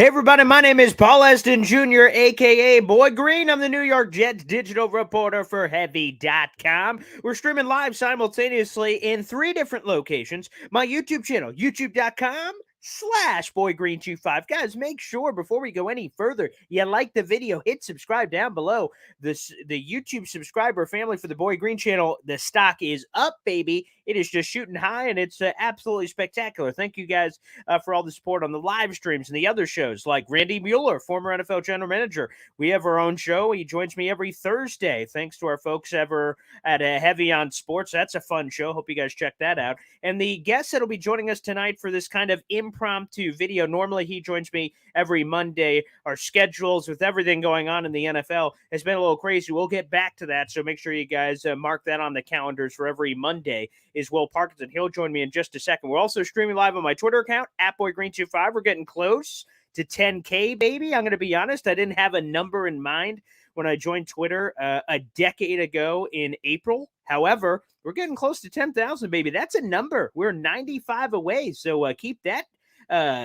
Hey everybody, my name is Paul Eston Jr., aka Boy Green. I'm the New York Jets digital reporter for Heavy.com. We're streaming live simultaneously in 3 different locations. My YouTube channel, youtube.com/BoyGreen25. Guys, make sure before we go any further, you like the video, hit subscribe down below. The YouTube subscriber family for the Boy Green channel, the stock is up, baby. It is just shooting high, and it's absolutely spectacular. Thank you guys for all the support on the live streams and the other shows, like Randy Mueller, former NFL general manager. We have our own show. He joins me every Thursday. Thanks to our folks ever at Heavy on Sports. That's a fun show. Hope you guys check that out. And the guest that'll be joining us tonight for this kind of impromptu video. Normally, he joins me every Monday. Our schedules with everything going on in the NFL has been a little crazy. We'll get back to that, so make sure you guys mark that on the calendars for every Monday. Is Will Parkinson. He'll join me in just a second. We're also streaming live on my Twitter account, @BoyGreen25. We're getting close to 10K, baby. I'm going to be honest. I didn't have a number in mind when I joined Twitter a decade ago in April. However, we're getting close to 10,000, baby. That's a number. We're 95 away. So keep that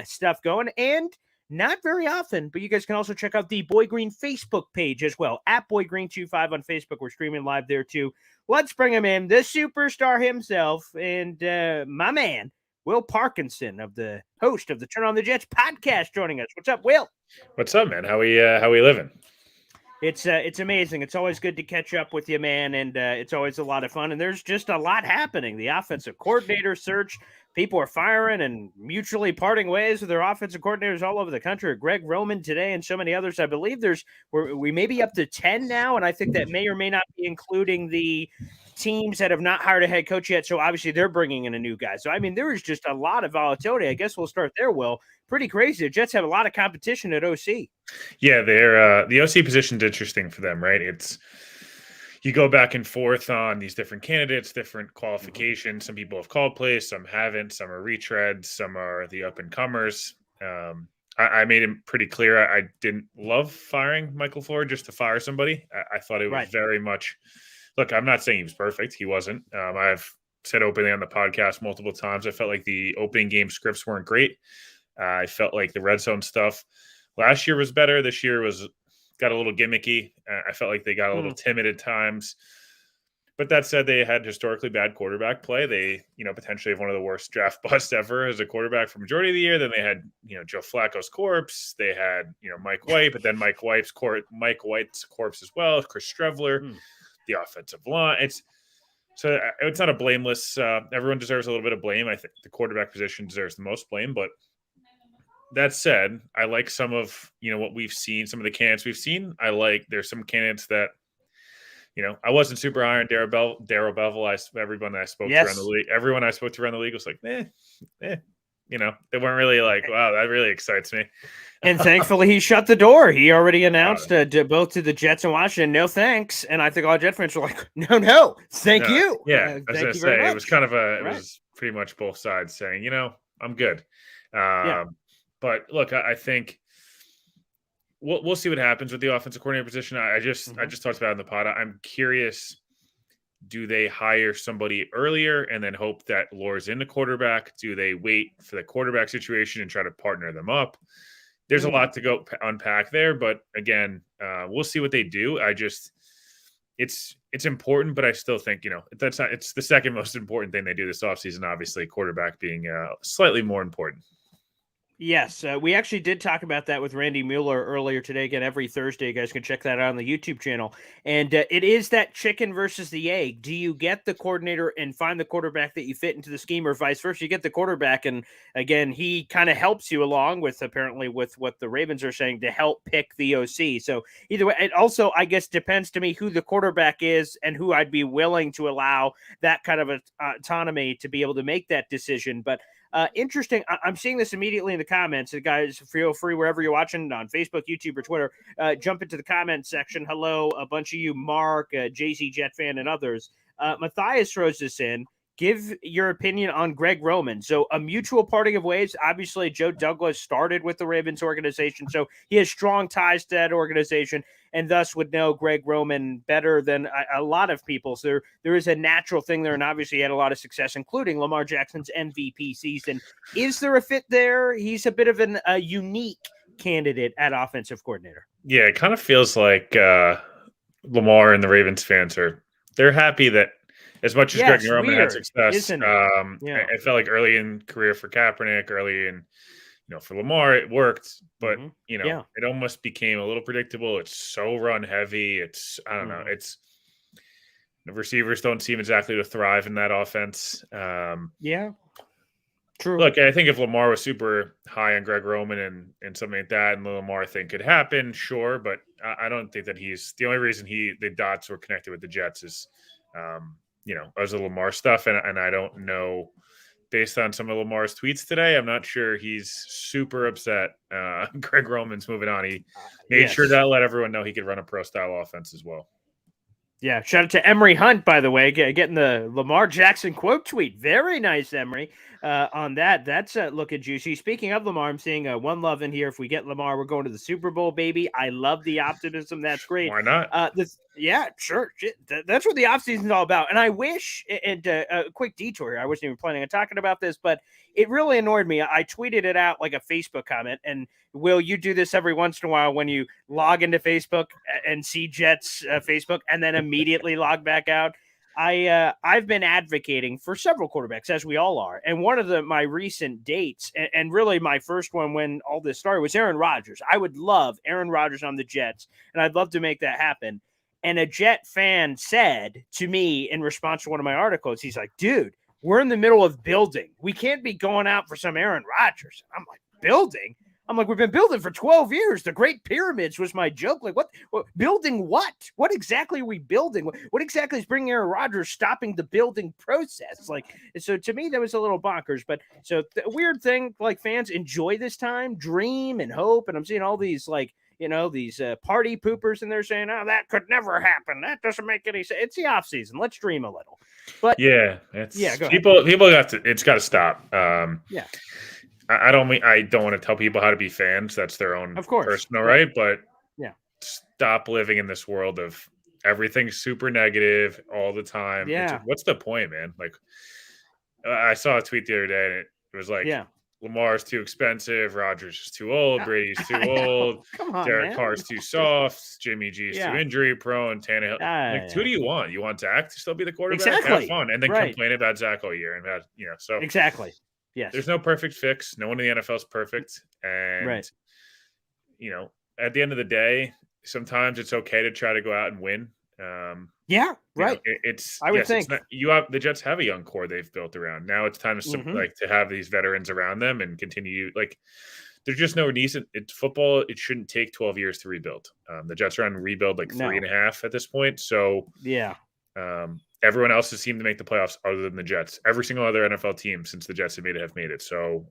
stuff going. And not very often, but you guys can also check out the Boy Green Facebook page as well, @BoyGreen25 on Facebook. We're streaming live there too. Let's bring him in, the superstar himself, and my man, Will Parkinson, of the host of the Turn on the Jets podcast, joining us. What's up, Will? What's up, man? How we living? It's amazing. It's always good to catch up with you, man, and it's always a lot of fun. And there's just a lot happening. The offensive coordinator search, people are firing and mutually parting ways with their offensive coordinators all over the country. Greg Roman today and so many others. I believe we may be up to 10 now, and I think that may or may not be including the teams that have not hired a head coach yet. So obviously they're bringing in a new guy. So, I mean, there is just a lot of volatility. I guess we'll start there, Will. Pretty crazy. The Jets have a lot of competition at OC. Yeah, the OC position's interesting for them, right? You go back and forth on these different candidates, different qualifications. Some people have called plays, some haven't. Some are retreads, some are the up and comers. I made him pretty clear. I didn't love firing Michael Floyd just to fire somebody. I thought it was very much. Look, I'm not saying he was perfect. He wasn't. I've said openly on the podcast multiple times. I felt like the opening game scripts weren't great. I felt like the red zone stuff last year was better. This year got a little gimmicky. I felt like they got a little timid at times. But that said, they had historically bad quarterback play. They, potentially have one of the worst draft busts ever as a quarterback for majority of the year. Then they had, Joe Flacco's corpse. They had, Mike White, but then Mike White's corpse as well. Chris Strevler, the offensive line. It's not a blameless. Everyone deserves a little bit of blame. I think the quarterback position deserves the most blame, but. That said, I like some of, what we've seen, some of the candidates we've seen. There's some candidates that, I wasn't super high on Darrell Bevell. Everyone I spoke to around the league, everyone I spoke to around the league was like, they weren't really like, wow, that really excites me. And thankfully, he shut the door. He already announced both to the Jets and Washington, no thanks. And I think all Jet fans were like, no, thank you. Yeah, I was going to say, it was kind of it was pretty much both sides saying, I'm good. But look, I think we'll see what happens with the offensive coordinator position. I just talked about it in the pod. I'm curious, do they hire somebody earlier and then hope that lures in the quarterback? Do they wait for the quarterback situation and try to partner them up? There's a lot to go unpack there, but again, we'll see what they do. It's important, but I still think, it's the second most important thing they do this offseason, obviously, quarterback being slightly more important. Yes, we actually did talk about that with Randy Mueller earlier today. Again, every Thursday, you guys can check that out on the YouTube channel. And it is that chicken versus the egg. Do you get the coordinator and find the quarterback that you fit into the scheme, or vice versa? You get the quarterback, and again, he kind of helps you along with what the Ravens are saying to help pick the OC. So either way, it also, I guess, depends to me who the quarterback is and who I'd be willing to allow that kind of autonomy to be able to make that decision. But interesting. I'm seeing this immediately in the comments. So guys, feel free wherever you're watching on Facebook, YouTube, or Twitter. Jump into the comment section. Hello, a bunch of you, Mark, JC Jet fan, and others. Matthias throws this in. Give your opinion on Greg Roman. So a mutual parting of ways. Obviously, Joe Douglas started with the Ravens organization, so he has strong ties to that organization, and thus would know Greg Roman better than a lot of people. So there is a natural thing there, and obviously he had a lot of success, including Lamar Jackson's MVP season. Is there a fit there? He's a bit of a unique candidate at offensive coordinator. Yeah, it kind of feels like Lamar and the Ravens fans they're happy that as much as Greg Roman had success, isn't it? Yeah. I felt like early in career for Kaepernick, early in for Lamar, it worked, but it almost became a little predictable. It's so run heavy. I don't know. It's the receivers don't seem exactly to thrive in that offense. Yeah. True. Look, I think if Lamar was super high on Greg Roman and something like that, and the Lamar thing could happen, sure, but I don't think that he's the only reason the dots were connected with the Jets is, as the Lamar stuff, and I don't know. Based on some of Lamar's tweets today, I'm not sure he's super upset. Greg Roman's moving on. He made sure to let everyone know he could run a pro-style offense as well. Yeah, shout out to Emery Hunt, by the way, getting the Lamar Jackson quote tweet. Very nice, Emery, on that. That's looking juicy. Speaking of Lamar, I'm seeing one love in here. If we get Lamar, we're going to the Super Bowl, baby. I love the optimism. That's great. Why not? Yeah, sure. That's what the offseason is all about. And I wish, and a quick detour here, I wasn't even planning on talking about this, but it really annoyed me. I tweeted it out like a Facebook comment. And Will, you do this every once in a while when you log into Facebook and see Jets Facebook and then immediately log back out. I've been advocating for several quarterbacks, as we all are. And one of my recent dates, and really my first one when all this started, was Aaron Rodgers. I would love Aaron Rodgers on the Jets, and I'd love to make that happen. And a Jet fan said to me in response to one of my articles, he's like, dude, we're in the middle of building. We can't be going out for some Aaron Rodgers. I'm like, building? I'm like, we've been building for 12 years. The Great Pyramids was my joke. Like, what building what? What exactly are we building? What exactly is bringing Aaron Rodgers stopping the building process? Like, so to me, that was a little bonkers. But so the weird thing, like fans enjoy this time, dream and hope. And I'm seeing all these these party poopers and they're saying, oh, that could never happen. That doesn't make any sense. It's the off season. Let's dream a little. But people have to, it's got to stop. Yeah. I don't want to tell people how to be fans. That's their own personal right. But stop living in this world of everything's super negative all the time. Yeah. What's the point, man? Like I saw a tweet the other day and it was like, Lamar's too expensive. Rodgers is too old. Brady's too old. Come on, Derek Carr's too soft. Jimmy G's too injury prone. Tannehill. Who do you want? You want Zach to still be the quarterback? Exactly. Have fun, and then complain about Zach all year and so exactly. Yes. There's no perfect fix. No one in the NFL is perfect, and at the end of the day, sometimes it's okay to try to go out and win. I would think the Jets have a young core they've built around. Now it's time to to have these veterans around them and continue. Like, there's just no reason. It's football. It shouldn't take 12 years to rebuild. The Jets are on rebuild 3.5 at this point. So everyone else has seemed to make the playoffs other than the Jets. Every single other NFL team since the Jets have made it. So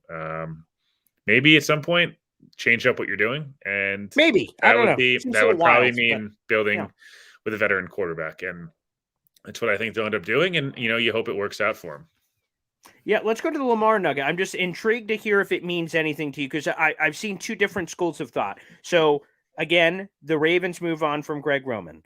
maybe at some point change up what you're doing, and maybe that would probably mean building with a veteran quarterback, and that's what I think they'll end up doing. And you hope it works out for him. Yeah, let's go to the Lamar nugget. I'm just intrigued to hear if it means anything to you because I've seen two different schools of thought. So again, the Ravens move on from Greg Roman.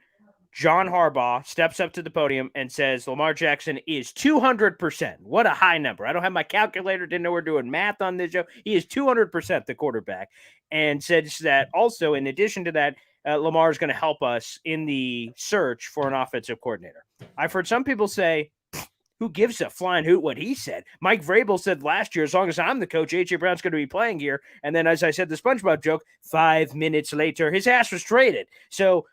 John Harbaugh steps up to the podium and says Lamar Jackson is 200%. What a high number. I don't have my calculator. Didn't know we're doing math on this show. He is 200% the quarterback, and says that also, in addition to that, Lamar is going to help us in the search for an offensive coordinator. I've heard some people say, who gives a flying hoot what he said? Mike Vrabel said last year, as long as I'm the coach, A.J. Brown's going to be playing here. And then, as I said, the SpongeBob joke, 5 minutes later, his ass was traded. So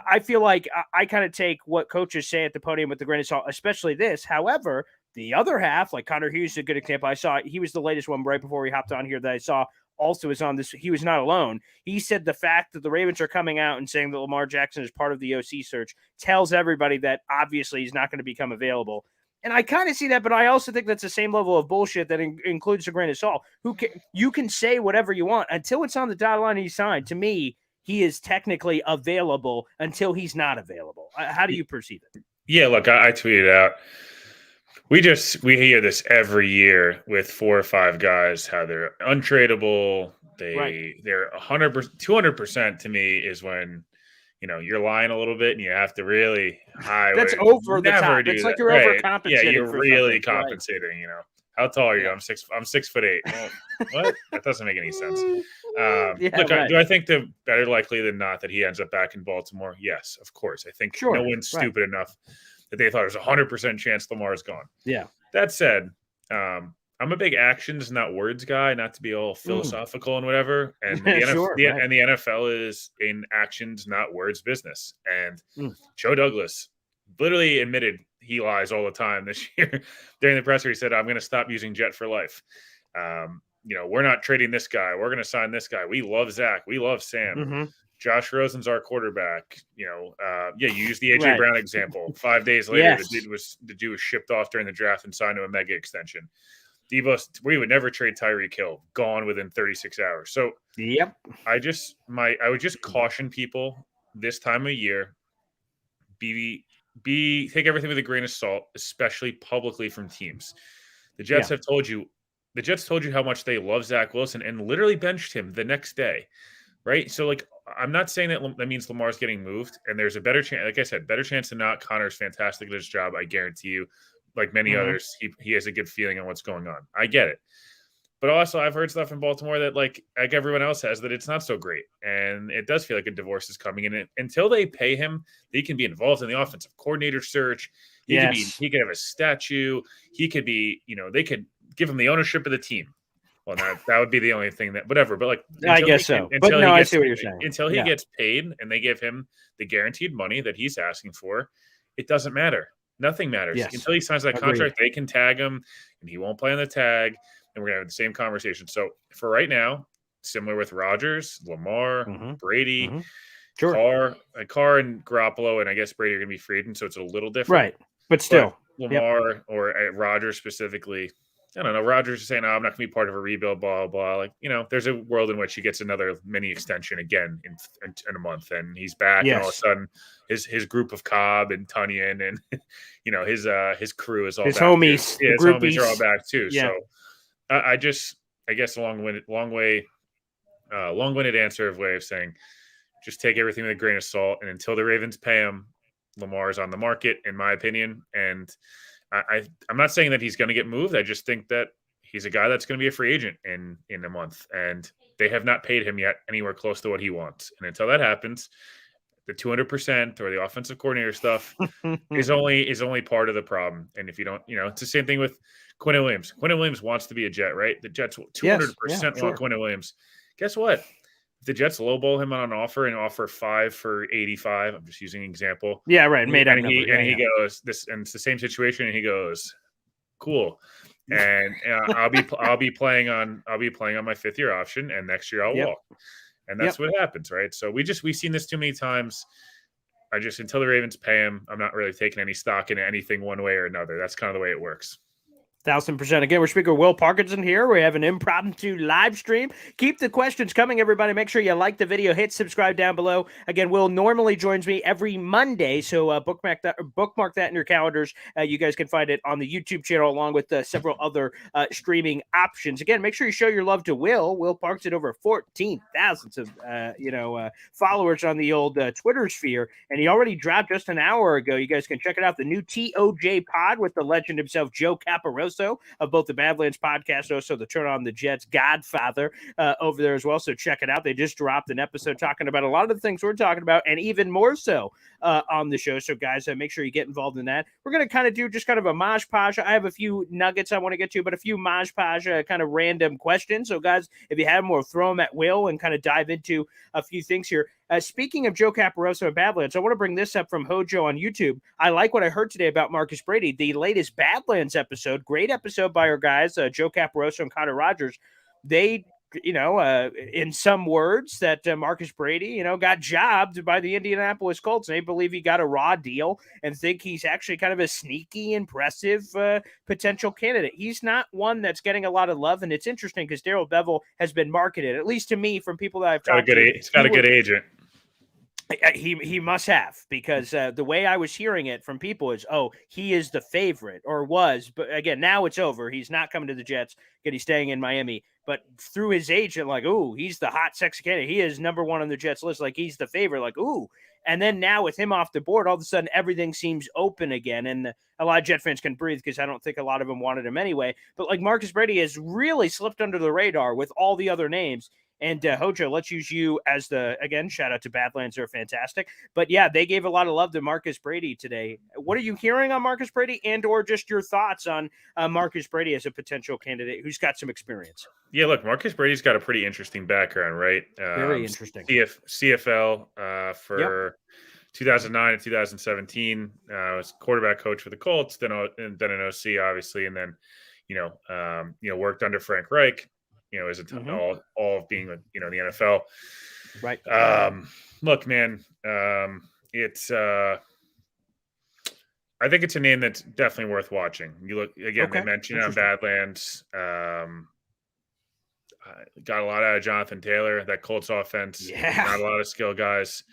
I feel like I kind of take what coaches say at the podium with the grain of salt, especially this. However, the other half, like Connor Hughes is a good example. I saw he was the latest one right before we hopped on here that I saw also is on this. He was not alone. He said the fact that the Ravens are coming out and saying that Lamar Jackson is part of the OC search tells everybody that obviously he's not going to become available. And I kind of see that, but I also think that's the same level of bullshit that includes a grain of salt. You can say whatever you want until it's on the dotted line and he's signed. To me, he is technically available until he's not available. How do you perceive it? Yeah, look, I tweeted out. We hear this every year with 4 or 5 guys, how they're untradeable. They're 100%, 200% to me is when, you're lying a little bit and you have to really hide. That's over the top. It's like you're overcompensating. Yeah, you're really compensating, How tall are you? Yeah. I'm 6'8". Well, what? That doesn't make any sense. Look, right. do I think the better likely than not that he ends up back in Baltimore? Yes, of course. I think no Sure. one's Right. stupid enough that they thought it was 100% chance Lamar's gone. Yeah. That said, I'm a big actions, not words guy, not to be all philosophical and whatever. And the, Sure, right. and the NFL is in actions, not words business. And Mm. Joe Douglas literally admitted he lies all the time this year. During the presser, he said, I'm going to stop using Jet for life. We're not trading this guy. We're going to sign this guy. We love Zach. We love Sam. Mm-hmm. Josh Rosen's our quarterback. You used the AJ Right. Brown example. 5 days later, Yes. the dude was shipped off during the draft and signed to a mega extension. Debo, we would never trade Tyreek Hill. Gone within 36 hours. So Yep. I would just caution people this time of year. Take everything with a grain of salt, especially publicly from teams. The Jets have told you. The Jets told you how much they love Zach Wilson and literally benched him the next day. Right. So, like, I'm not saying that means Lamar's getting moved, and there's a better chance, like I said, better chance than not. Connor's fantastic at his job. I guarantee you, like many others, he has a good feeling on what's going on. I get it. But also, I've heard stuff in Baltimore that, like everyone else has, that it's not so great. And it does feel like a divorce is coming in. Until they pay him, he can be involved in the offensive coordinator search. He could have a statue. He could be, they could give him the ownership of the team. Well, that would be the only thing that, whatever. But like, I guess so. But no, I see what you're saying. Until he gets paid and they give him the guaranteed money that he's asking for, it doesn't matter. Nothing matters. Yes. Until he signs that contract, they can tag him and he won't play on the tag. And we're going to have the same conversation. So for right now, similar with Rodgers, Lamar, Brady, Carr and Garoppolo, and I guess Brady are going to be free agents, so it's a little different. Right. But still. Lamar or Rodgers specifically, I don't know. Rodgers is saying, I'm not going to be part of a rebuild, blah, blah. Like, there's a world in which he gets another mini extension again in a month, and he's back, and all of a sudden his group of Cobb and Tunyon and, his crew is all his back. Homies. Yeah, his homies are all back too. Yeah. So I guess a long-winded answer way of saying, just take everything with a grain of salt. And until the Ravens pay him, Lamar is on the market, in my opinion. And I'm not saying that he's going to get moved. I just think that he's a guy that's going to be a free agent in a month. And they have not paid him yet anywhere close to what he wants. And until that happens, the 200% or the offensive coordinator stuff is only part of the problem. And if you don't, it's the same thing with Quinnen Williams. Quinnen Williams wants to be a Jet, right? The Jets 200% want Quinnen Williams. Guess what? If the Jets lowball him on an offer and offer 5 for 85, I'm just using an example. Yeah, right. He goes this, and it's the same situation. And he goes, cool. And I'll be playing on my 5th year option, and next year I'll walk. And that's what happens, right? So we've seen this too many times. Until the Ravens pay him, I'm not really taking any stock in anything one way or another. That's kind of the way it works. 1,000%. Again, we're speaking with Will Parkinson here. We have an impromptu live stream. Keep the questions coming, everybody. Make sure you like the video. Hit subscribe down below. Again, Will normally joins me every Monday, so bookmark that in your calendars. You guys can find it on the YouTube channel along with several other streaming options. Again, make sure you show your love to Will. Will Parkinson, over 14,000 followers on the old Twitter sphere, and he already dropped just an hour ago. You guys can check it out. The new TOJ pod with the legend himself, Joe Caporoso, of both the Badlands podcast, also the Turn on the Jets godfather over there as well. So check it out. They just dropped an episode talking about a lot of the things we're talking about, and even more so on the show. So guys, make sure you get involved in that. We're going to kind of do just kind of a mosh posh. I have a few nuggets I want to get to, but a few mosh posh kind of random questions. So guys, if you have them, we'll throw them at Will and kind of dive into a few things here. Speaking of Joe Caporoso and Badlands, I want to bring this up from Hojo on YouTube. I like what I heard today about Marcus Brady, the latest Badlands episode. Great episode by our guys, Joe Caporoso and Connor Rogers. They, in some words, that Marcus Brady, got jobbed by the Indianapolis Colts. And they believe he got a raw deal and think he's actually kind of a sneaky, impressive potential candidate. He's not one that's getting a lot of love. And it's interesting because Darrell Bevell has been marketed, at least to me, from people that I've talked to. He's got a good agent. He must have, because the way I was hearing it from people is, he is the favorite, or was. But again, now it's over. He's not coming to the Jets. He's staying in Miami. But through his agent, he's the hot, sexy candidate. He is number one on the Jets list. He's the favorite. And then now with him off the board, all of a sudden everything seems open again. And a lot of Jet fans can breathe because I don't think a lot of them wanted him anyway. But like Marcus Brady has really slipped under the radar with all the other names. And Hojo, let's use you as again, shout out to Badlands, they're fantastic. But yeah, they gave a lot of love to Marcus Brady today. What are you hearing on Marcus Brady and or just your thoughts on Marcus Brady as a potential candidate who's got some experience? Yeah, look, Marcus Brady's got a pretty interesting background, right? Very interesting. CFL for 2009 and 2017. Was quarterback coach for the Colts, then an OC, obviously, and then worked under Frank Reich. As all of being in the NFL. Right. Look, man, it's I think it's a name that's definitely worth watching. You look again, they mentioned on Badlands. Got a lot out of Jonathan Taylor, that Colts offense. Yeah. Not a lot of skill guys.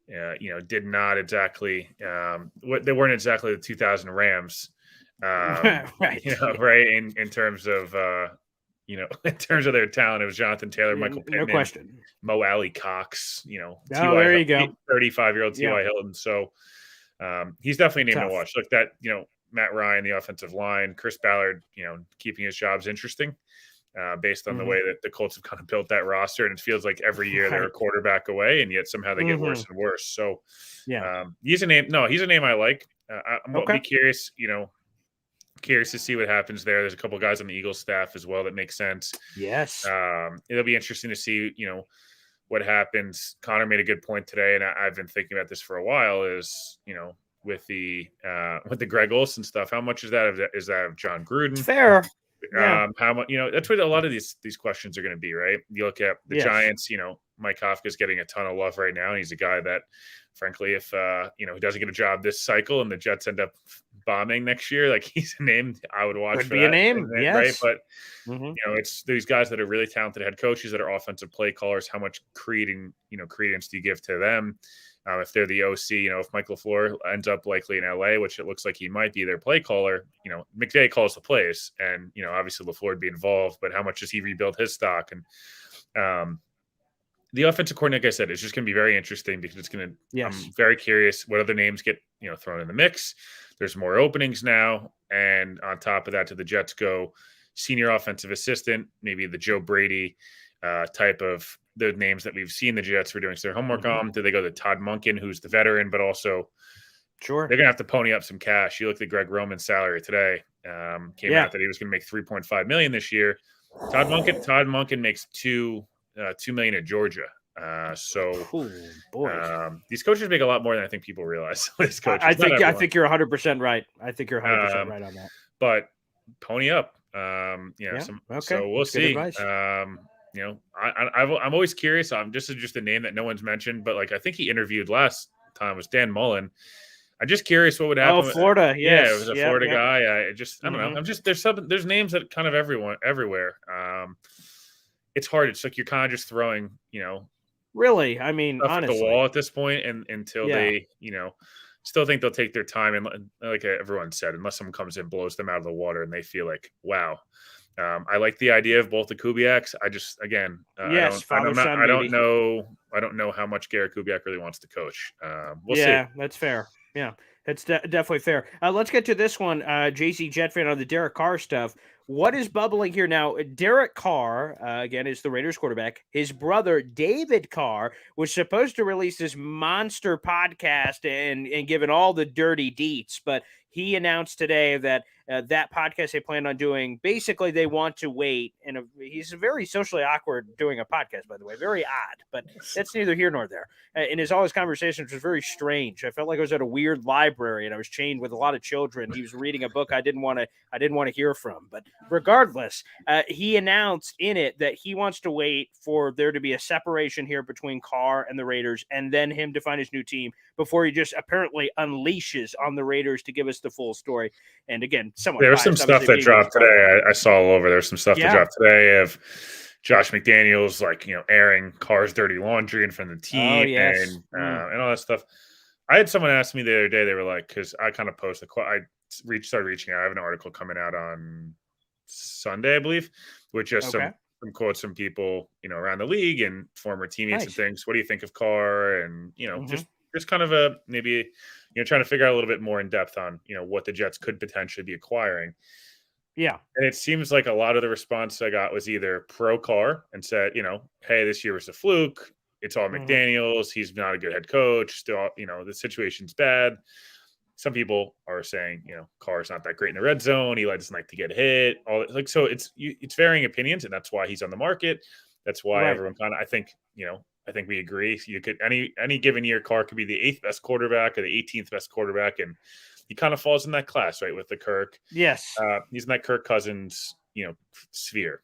Did not exactly they weren't exactly the 2000 Rams. Right. Right in terms of in terms of their talent, it was Jonathan Taylor, Michael Pittman, no question, Mo Alley Cox, there you go, 35-year-old T.Y. Hilton. So he's definitely a name to watch. Look, that Matt Ryan, the offensive line, Chris Ballard, keeping his jobs interesting based on the way that the Colts have kind of built that roster, and it feels like every year they're a quarterback away, and yet somehow they get worse and worse. So he's a name. No, he's a name I like. I'm be curious. Curious to see what happens there. There's a couple of guys on the Eagles staff as well that make sense. Yes. It'll be interesting to see, what happens. Connor made a good point today, and I've been thinking about this for a while, is, with the Greg Olsen stuff, how much is that of John Gruden? It's fair. How much, that's what a lot of these questions are going to be, right? You look at the Giants, Mike Kafka's getting a ton of love right now. And he's a guy that, frankly, if, he doesn't get a job this cycle and the Jets end up bombing next year, like, he's a name I would watch. Could be a name, yes. Right? But, it's these guys that are really talented head coaches that are offensive play callers. How much credence do you give to them? If they're the OC, if Mike LaFleur ends up likely in LA, which it looks like he might be their play caller, McVay calls the plays, and, obviously LaFleur would be involved, but how much does he rebuild his stock? And the offensive coordinator, like I said, is just going to be very interesting because it's going to, I'm very curious what other names get, thrown in the mix. There's more openings now. And on top of that, do the Jets go senior offensive assistant, maybe the Joe Brady type of the names that we've seen the Jets were doing their homework on? Do they go to Todd Monken, who's the veteran, but also they're going to have to pony up some cash. You look at Greg Roman's salary today, came out that he was going to make $3.5 million this year. Todd Monken makes $2 million at Georgia. These coaches make a lot more than I think people realize. These coaches, I think you're 100% right. I think you're 100% right on that. But pony up. So we'll see. I'm always curious. I'm just a name that no one's mentioned, but like I think he interviewed last time was Dan Mullen. I'm just curious what would happen. Oh, Florida, yes. Yeah, it was a Florida guy. I don't know. I'm just there's names that kind of everywhere. It's hard. It's like you're kind of just throwing, really. I mean, honestly, at the wall at this point, and until they, still think they'll take their time, and like everyone said, unless someone comes in, blows them out of the water, and they feel like, wow. I like the idea of both the Kubiaks. I just, again, I don't know how much Garrett Kubiak really wants to coach. We'll see. Yeah, that's fair. Yeah, that's definitely fair. Let's get to this one. JC Jet fan on the Derek Carr stuff. What is bubbling here now? Derek Carr, again, is the Raiders quarterback. His brother, David Carr, was supposed to release this monster podcast and give it all the dirty deets, but he announced today that that podcast they plan on doing, basically they want to wait. And he's very socially awkward doing a podcast, by the way, very odd, but that's neither here nor there. And all his conversations was very strange. I felt like I was at a weird library and I was chained with a lot of children. He was reading a book I didn't want to hear from. But regardless, he announced in it that he wants to wait for there to be a separation here between Carr and the Raiders, and then him to find his new team before he just apparently unleashes on the Raiders to give us the full story. And again, there was some stuff that dropped today. I saw all over. There's some stuff that dropped today of Josh McDaniels, airing Carr's dirty laundry in front of the team and all that stuff. I had someone ask me the other day. They were like, because I kind of posted, started reaching out. I have an article coming out on Sunday, I believe, with just some quotes from people, around the league and former teammates and things. What do you think of Carr? And, just just kind of a maybe trying to figure out a little bit more in depth on what the Jets could potentially be acquiring. Yeah. And it seems like a lot of the response I got was either pro Carr and said, hey, this year was a fluke. It's all McDaniels. He's not a good head coach. Still, the situation's bad. Some people are saying, Carr's not that great in the red zone. He doesn't like to get hit. So it's varying opinions, and that's why he's on the market. That's why everyone kind of, I think we agree. You could any given year, Carr could be the 8th best quarterback or the 18th best quarterback, and he kind of falls in that class, right? With the Kirk. Yes. He's in that Kirk Cousins, sphere.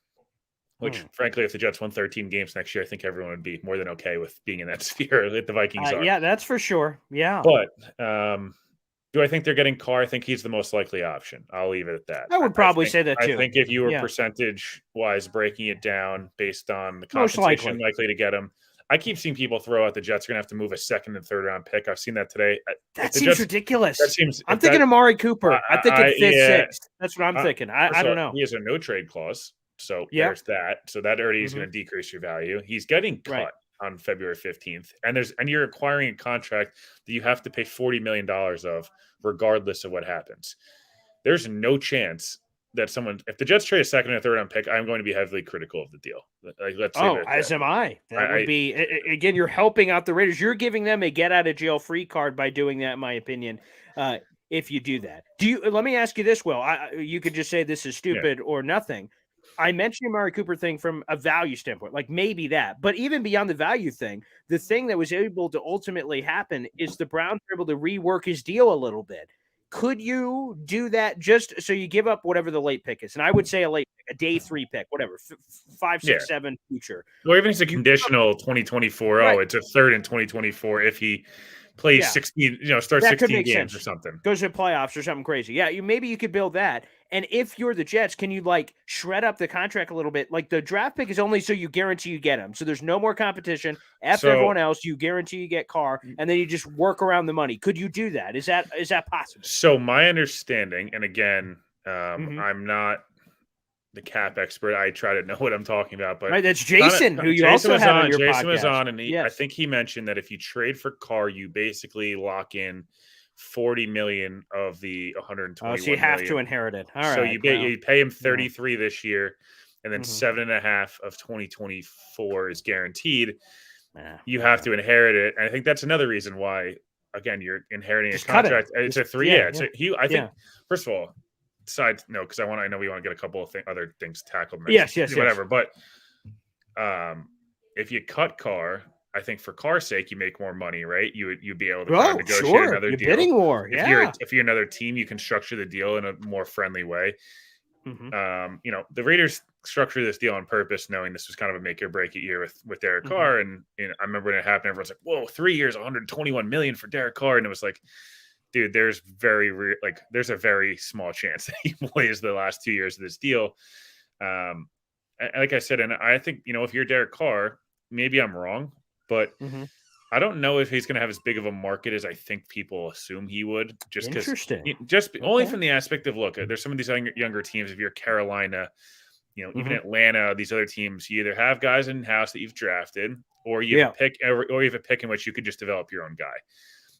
Which, frankly, if the Jets won 13 games next year, I think everyone would be more than okay with being in that sphere that the Vikings are. Yeah, that's for sure. Yeah. But do I think they're getting Carr? I think he's the most likely option. I'll leave it at that. I would probably say that too. I think if you were percentage-wise breaking it down based on the compensation likely to get him, I keep seeing people throw out the Jets are going to have to move a 2nd and 3rd round pick. I've seen that today. That seems ridiculous. I'm thinking Amari Cooper. I'm thinking 5th, 6th. That's what I'm thinking. I don't know. He has a no trade clause. So there's that. So that already is going to decrease your value. He's getting cut on February 15th. And you're acquiring a contract that you have to pay $40 million of regardless of what happens. There's no chance that if the Jets trade a 2nd or 3rd round pick, I'm going to be heavily critical of the deal. As am I. That would be, again, you're helping out the Raiders. You're giving them a get out of jail free card by doing that, in my opinion. If you do that, let me ask you this, Will, you could just say this is stupid or nothing. I mentioned the Amari Cooper thing from a value standpoint, like maybe that. But even beyond the value thing, the thing that was able to ultimately happen is the Browns were able to rework his deal a little bit. Could you do that just so you give up whatever the late pick is? And I would say a late pick, a day 3 pick, whatever, 5, 6, 7 future. Or even if it's a conditional 2024, it's a 3rd in 2024 if he plays 16, starts 16 games or something. Goes to playoffs or something crazy. Yeah, maybe you could build that. And if you're the Jets, can you shred up the contract a little bit? The draft pick is only so you guarantee you get him. So there's no more competition. After everyone else, you guarantee you get Carr, and then you just work around the money. Could you do that? Is that possible? So my understanding, and again, I'm not the cap expert. I try to know what I'm talking about, but that's Jason, who you also had on your podcast. Jason was on, and I think he mentioned that if you trade for Carr, you basically lock in $40 million of the 121. So you have to inherit it. All right. So you pay him 33 this year, and then 7.5 of 2024 is guaranteed. You have to inherit it, and I think that's another reason why. Again, you're inheriting a contract. It's a 3. I think. First of all, side note, because I know we want to get a couple of other things tackled. Yes, whatever. But if you cut Carr, I think for Carr's sake, you make more money, right? You'd be able to negotiate another deal. Bidding war. If you're another team, you can structure the deal in a more friendly way. The Raiders structured this deal on purpose, knowing this was kind of a make or break it year with Derek Carr. And I remember when it happened, everyone's like, "Whoa, 3 years, 121 million for Derek Carr," and it was like, dude, there's there's a very small chance that he plays the last 2 years of this deal. Like I said, and I think if you're Derek Carr, maybe I'm wrong. But I don't know if he's going to have as big of a market as I think people assume he would. Just because, only from the aspect of there's some of these younger teams. If you're Carolina, even Atlanta, these other teams, you either have guys in house that you've drafted, or you have a pick, or you have a pick in which you could just develop your own guy.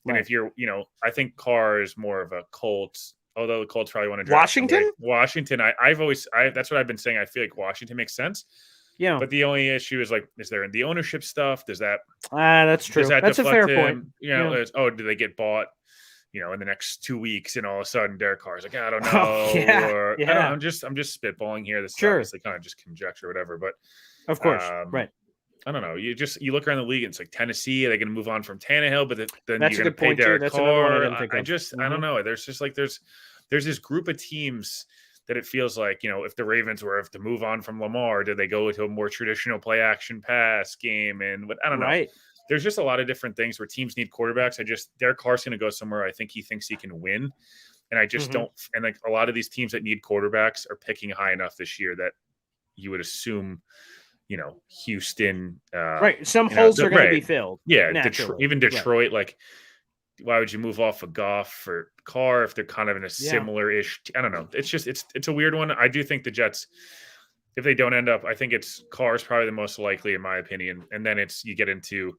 And if you're, I think Carr is more of a Colts. Although the Colts probably want to draft Washington. That's what I've been saying. I feel like Washington makes sense. Yeah, but the only issue is is there the ownership stuff? Does that? That's true. That's a fair point. Do they get bought? In the next 2 weeks, and all of a sudden Derek Carr's like, I don't know. I'm just spitballing here. This is obviously kind of just conjecture, or whatever. But of course, right. I don't know. You look around the league, and it's like Tennessee. Are they going to move on from Tannehill? But then that's you're going to pay Derek Carr. I don't know. There's just there's this group of teams that it feels like, if the Ravens were to move on from Lamar, did they go to a more traditional play action pass game? And I don't know. Right. There's just a lot of different things where teams need quarterbacks. Derek Carr's going to go somewhere I think he thinks he can win. And I just don't. And a lot of these teams that need quarterbacks are picking high enough this year that you would assume, Houston. Right. Some holes are going to be filled. Yeah. Detroit, why would you move off of Goff for Carr if they're kind of in a similar-ish? I don't know. It's just it's a weird one. I do think the Jets, if they don't end up, I think it's Carr's probably the most likely in my opinion, and then you get into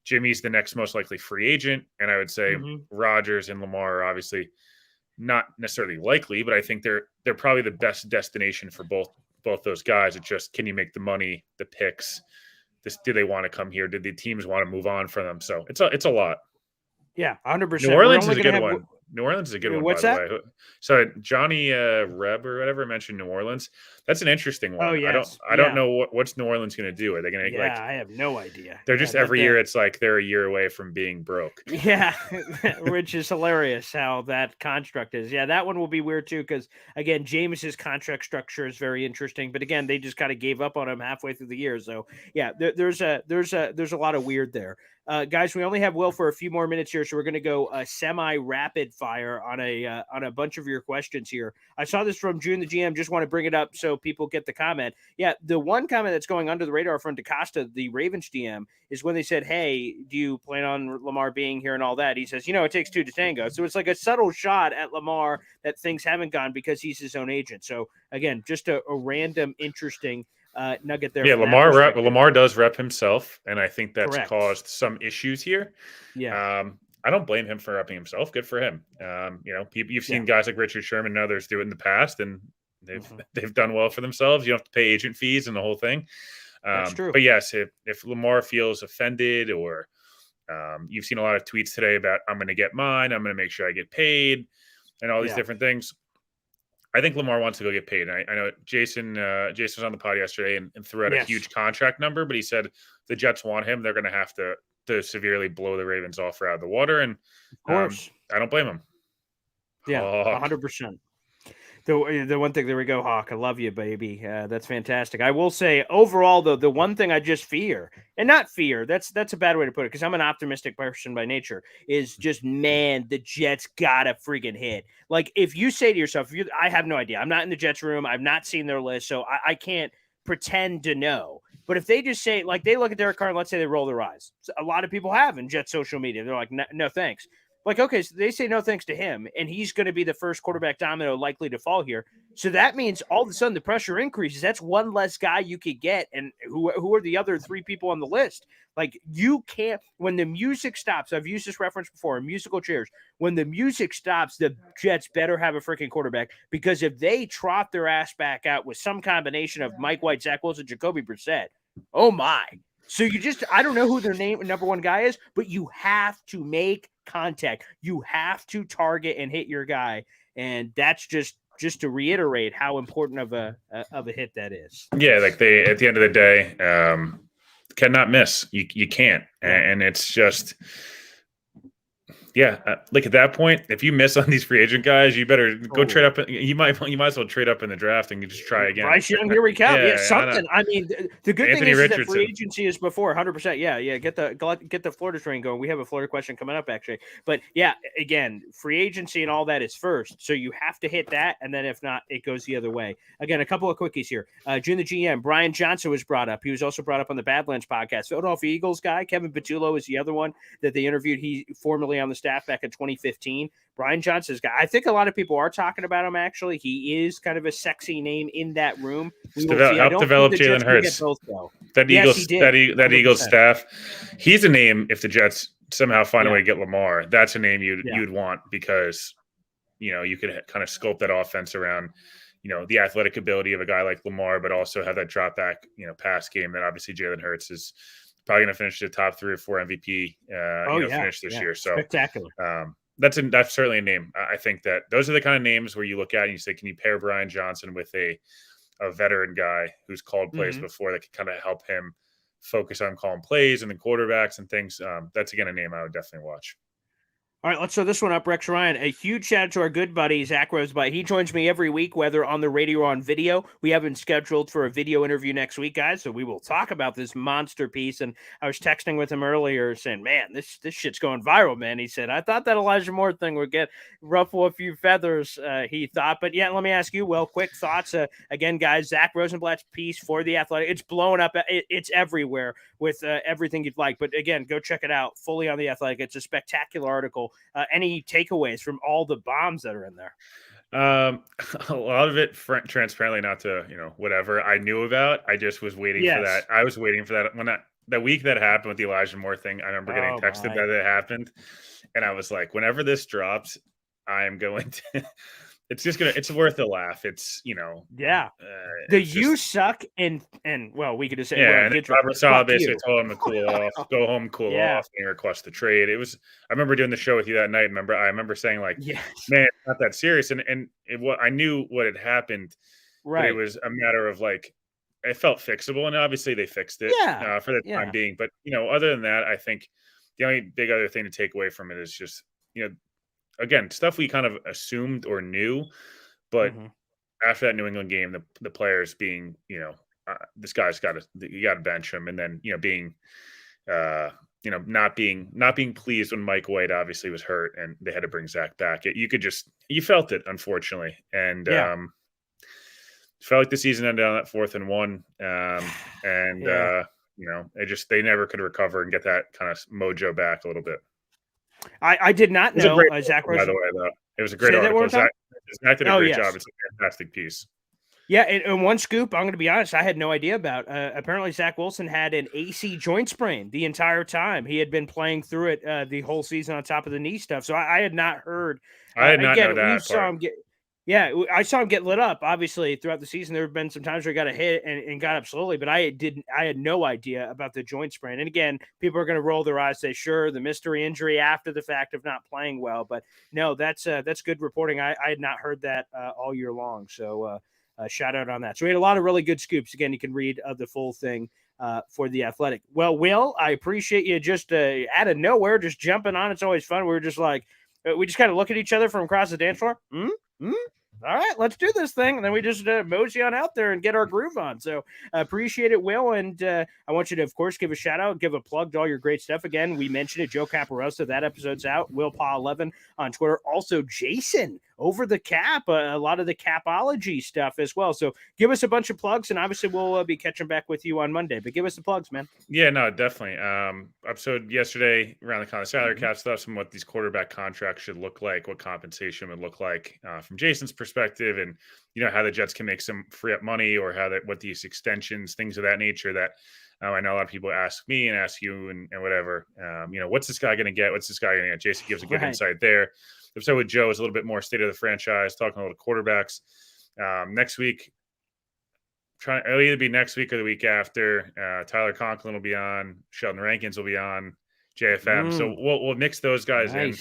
Jimmy's the next most likely free agent, and I would say Rodgers and Lamar are obviously not necessarily likely, but I think they're probably the best destination for both those guys. It's just, can you make the money, the picks? Do they want to come here? Did the teams want to move on from them? So it's a lot. Yeah, 100%. New Orleans is a good one. New Orleans is a good one, What's by that? the way. So Johnny Reb or whatever mentioned New Orleans. That's an interesting one. Oh, yes. I don't know what's New Orleans going to do. Are they going to I have no idea. They're just every year it's like they're a year away from being broke. Yeah, which is hilarious how that construct is. Yeah, that one will be weird too, because again, Jameis's contract structure is very interesting. But again, they just kind of gave up on him halfway through the year. So yeah, there's a lot of weird there. Guys, we only have Will for a few more minutes here, so we're going to go semi-rapid fire on a bunch of your questions here. I saw this from June the GM. Just want to bring it up so people get the comment. Yeah, the one comment that's going under the radar from DaCosta, the Ravens GM, is when they said, "Hey, do you plan on Lamar being here and all that?" He says, "It takes two to tango." So it's like a subtle shot at Lamar that things haven't gone because he's his own agent. So again, just a random interesting nugget there. Yeah, Lamar does rep himself, and I think that's caused some issues here. Yeah. I don't blame him for repping himself. Good for him. You've seen guys like Richard Sherman and others do it in the past, and they've done well for themselves. You don't have to pay agent fees and the whole thing. That's true. But yes, if Lamar feels offended, or you've seen a lot of tweets today about, I'm going to get mine, I'm going to make sure I get paid, and all these different things. I think Lamar wants to go get paid. I know Jason was on the pod yesterday and threw out a huge contract number, but he said the Jets want him. They're going to have to severely blow the Ravens off or out of the water. And of course, I don't blame him. Yeah, 100%. The one thing, there we go, Hawk. I love you, baby. That's fantastic. I will say, overall, though, the one thing I just fear, and not fear, that's a bad way to put it, because I'm an optimistic person by nature, is just, man, the Jets gotta freaking hit. Like, if you say to yourself, I have no idea. I'm not in the Jets room. I've not seen their list, so I can't pretend to know. But if they just say, like, they look at Derek Carr and let's say they roll their eyes. So a lot of people have in Jets social media. They're like, no thanks. Like, okay, so they say no thanks to him, and he's going to be the first quarterback domino likely to fall here. So that means all of a sudden the pressure increases. That's one less guy you could get. And who are the other three people on the list? Like, you can't, when the music stops, I've used this reference before in musical chairs, when the music stops, the Jets better have a freaking quarterback, because if they trot their ass back out with some combination of Mike White, Zach Wilson, Jacoby Brissett, oh my. So I don't know who their number one guy is, but you have to make contact. You have to target and hit your guy. And that's just to reiterate how important of a hit that is. Yeah, like they, at the end of the day, cannot miss. You can't. And it's just, like at that point, if you miss on these free agent guys, you better go trade up. You might as well trade up in the draft and you just try again. Bryce Young, here we come. Yeah, something. I mean, the good Anthony thing is Richardson. that free agency is before 100%. Yeah. Get the Florida train going. We have a Florida question coming up actually, but yeah, again, free agency and all that is first. So you have to hit that, and then if not, it goes the other way. Again, a couple of quickies here. June the GM, Brian Johnson was brought up. He was also brought up on the Badlands podcast. Philadelphia Eagles guy, Kevin Patullo is the other one that they interviewed. He formerly on the staff back in 2015. Brian Johnson's guy. I think a lot of people are talking about him. Actually, he is kind of a sexy name in that room. Help develop Jalen Hurts. That Eagles staff. He's a name. If the Jets somehow find a way to get Lamar, that's a name you'd want, because you could kind of sculpt that offense around the athletic ability of a guy like Lamar, but also have that drop back pass game that obviously Jalen Hurts is probably going to finish the top 3 or 4 MVP finish this year. So spectacular. That's certainly a name. I think that those are the kind of names where you look at and you say, can you pair Brian Johnson with a veteran guy who's called plays before that can kind of help him focus on calling plays and the quarterbacks and things? That's, again, a name I would definitely watch. All right, let's throw this one up. Rex Ryan, a huge shout out to our good buddy, Zach Rosebud. He joins me every week, whether on the radio or on video. We have him scheduled for a video interview next week, guys, so we will talk about this monster piece. And I was texting with him earlier saying, man, this shit's going viral, man. He said, I thought that Elijah Moore thing would ruffle a few feathers, he thought. But, yeah, let me ask you, Will, quick thoughts. Again, guys, Zach Rosenblatt's piece for The Athletic, it's blowing up. It's everywhere with everything you'd like. But, again, go check it out fully on The Athletic. It's a spectacular article. Any takeaways from all the bombs that are in there? A lot of it, transparently, not to whatever I knew about. I just was waiting for that. I was waiting for that the week that happened with the Elijah Moore thing, I remember getting texted that it happened, and I was like, whenever this drops, I am going to. It's worth a laugh. It's Yeah. it's You just suck and well, we could just say and then Robert Saleh basically you. told him to cool off, go home, cool off, and request the trade. It was I remember doing the show with you that night. I remember saying like, man, it's not that serious, and I knew what had happened, but it was a matter of like it felt fixable, and obviously they fixed it for the time being. But other than that, I think the only big other thing to take away from it is just again, stuff we kind of assumed or knew, but after that New England game, the players being, this guy's you got to bench him, and then being, not being pleased when Mike White obviously was hurt and they had to bring Zach back. You felt it, unfortunately, and felt like the season ended on that 4th and 1, they never could recover and get that kind of mojo back a little bit. I did not know Zach. By the way, though, it was a great article. Zach did a great job. It's a fantastic piece. Yeah, and one scoop, I'm going to be honest, I had no idea about. Apparently, Zach Wilson had an AC joint sprain the entire time. He had been playing through it the whole season on top of the knee stuff. So I had not heard. I had not know that. I saw him get lit up. Obviously, throughout the season, there have been some times where he got a hit and got up slowly, but I had no idea about the joint sprain. And again, people are going to roll their eyes, say, sure, the mystery injury after the fact of not playing well. But no, that's good reporting. I had not heard that all year long. So shout out on that. So we had a lot of really good scoops. Again, you can read the full thing for The Athletic. Well, Will, I appreciate you just out of nowhere, just jumping on. It's always fun. We just kind of look at each other from across the dance floor. All right, let's do this thing. And then we just mosey on out there and get our groove on. So appreciate it, Will. And I want you to, of course, give a shout out, give a plug to all your great stuff. Again, we mentioned it, Joe Caparosa. That episode's out. Will Pa 11 on Twitter. Also, Jason over the cap, a lot of the capology stuff as well. So give us a bunch of plugs, and obviously we'll be catching back with you on Monday. But give us the plugs, man. Yeah, no, definitely. Episode yesterday around the kind of salary cap stuff, some what these quarterback contracts should look like, what compensation would look like from Jason's perspective, and how the Jets can make some free up money, or what these extensions, things of that nature that I know a lot of people ask me and ask you and whatever. What's this guy going to get? What's this guy going to get? Jason gives a good insight there. The episode with Joe is a little bit more state of the franchise, talking a little quarterbacks. Next week, it'll either be next week or the week after. Tyler Conklin will be on. Sheldon Rankins will be on JFM. So we'll mix those guys in.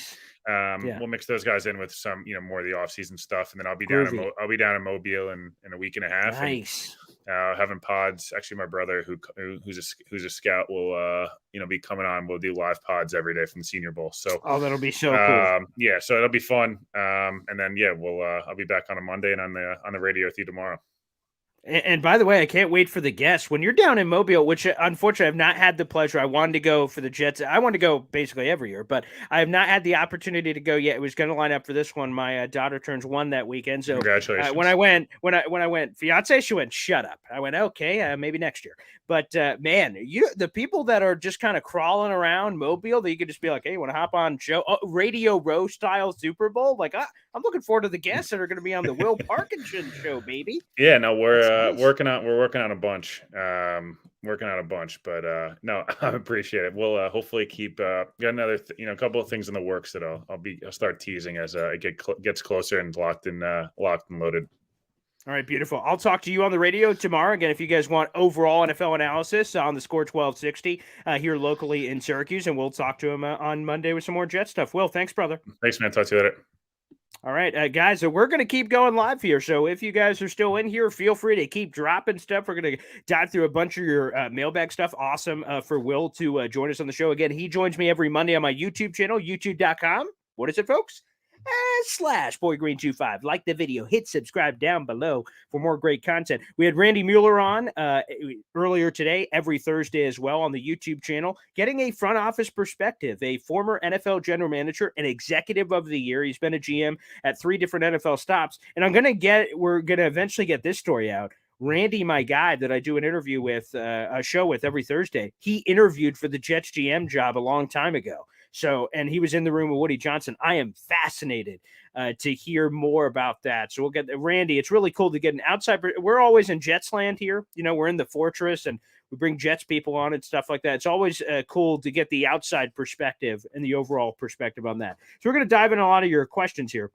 We'll mix those guys in with some, more of the offseason stuff, and then I'll be down in Mobile in a week and a half. Nice. And, having pods. Actually, my brother who's a scout will be coming on. We'll do live pods every day from the Senior Bowl. So that'll be so cool. Yeah, so it'll be fun. And then I'll be back on a Monday and on the radio with you tomorrow. And by the way, I can't wait for the guests. When you're down in Mobile, which unfortunately I've not had the pleasure. I wanted to go for the Jets. I want to go basically every year, but I have not had the opportunity to go yet. It was going to line up for this one. My daughter turns 1 that weekend. So congratulations. When I went, fiance, she went, shut up. I went, okay, maybe next year. But man, the people that are just kind of crawling around Mobile, that you could just be like, hey, you want to hop on Radio Row style Super Bowl? Like, I'm looking forward to the guests that are going to be on the Will Parkinson show, baby. Yeah, no, we're working on a bunch. But no, I appreciate it. We'll hopefully keep got another a couple of things in the works that I'll start teasing as it gets closer and locked and loaded. All right, beautiful. I'll talk to you on the radio tomorrow. Again, if you guys want overall NFL analysis on the Score 1260 here locally in Syracuse, and we'll talk to him on Monday with some more Jet stuff. Will, thanks, brother. Thanks, man. Talk to you later. All right, guys, so we're going to keep going live here. So if you guys are still in here, feel free to keep dropping stuff. We're going to dive through a bunch of your mailbag stuff. Awesome for Will to join us on the show. Again, he joins me every Monday on my YouTube channel, youtube.com. What is it, folks? /BoyGreen25. Like the video, hit subscribe down below for more great content. We had Randy Mueller on earlier today, every Thursday as well on the YouTube channel, getting a front office perspective. A former NFL general manager, an executive of the year. He's been a GM at 3 different NFL stops. And we're going to eventually get this story out. Randy, my guy that I do an interview with, a show with every Thursday, he interviewed for the Jets GM job a long time ago. So, and he was in the room with Woody Johnson. I am fascinated to hear more about that. So we'll get Randy. It's really cool to get an outside. We're always in Jets land here. We're in the fortress, and We bring Jets people on and stuff like that. It's always cool to get the outside perspective and the overall perspective on that. So we're going to dive into a lot of your questions here.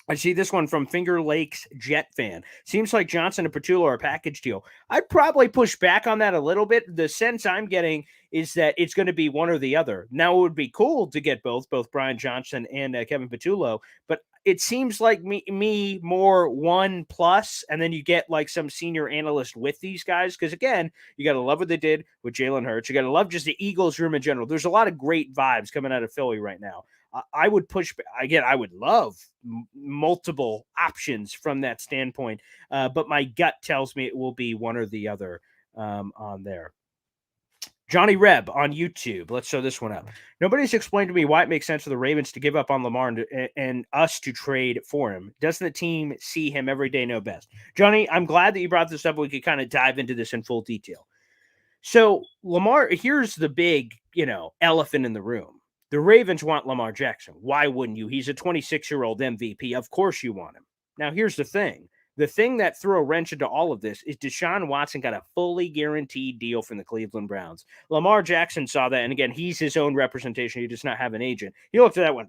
I see this one from Finger Lakes Jet fan. Seems like Johnson and Patullo are a package deal. I'd probably push back on that a little bit. The sense I'm getting is that it's going to be one or the other. Now, it would be cool to get both Brian Johnson and Kevin Patullo, but it seems like me more 1+, and then you get like some senior analyst with these guys. Because again, you got to love what they did with Jalen Hurts. You got to love just the Eagles room in general. There's a lot of great vibes coming out of Philly right now. I would push again. I would love multiple options from that standpoint, but my gut tells me it will be one or the other on there. Johnny Reb on YouTube. Let's show this one up. Nobody's explained to me why it makes sense for the Ravens to give up on Lamar and us to trade for him. Doesn't the team see him every day know best? Johnny, I'm glad that you brought this up. We could kind of dive into this in full detail. So Lamar, here's the big, elephant in the room. The Ravens want Lamar Jackson. Why wouldn't you? He's a 26-year-old MVP. Of course you want him. Now, here's the thing. The thing that threw a wrench into all of this is Deshaun Watson got a fully guaranteed deal from the Cleveland Browns. Lamar Jackson saw that, and again, he's his own representation. He does not have an agent. He looked at that one,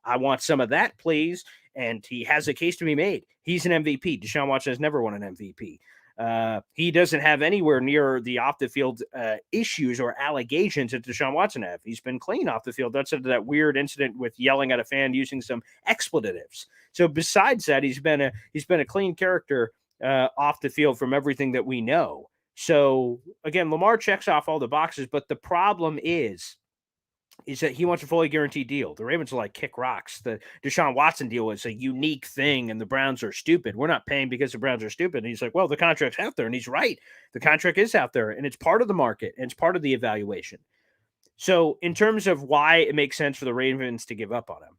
I want some of that, please. And he has a case to be made. He's an MVP. Deshaun Watson has never won an MVP. He doesn't have anywhere near the off the field issues or allegations that Deshaun Watson have. He's been clean off the field. That's that weird incident with yelling at a fan using some expletives. So besides that, he's been a clean character off the field from everything that we know. So again, Lamar checks off all the boxes, but the problem is that he wants a fully guaranteed deal. The Ravens are like, kick rocks. The Deshaun Watson deal is a unique thing, and the Browns are stupid. We're not paying because the Browns are stupid. And he's like, well, the contract's out there, and he's right. The contract is out there, and it's part of the market, and it's part of the evaluation. So in terms of why it makes sense for the Ravens to give up on him,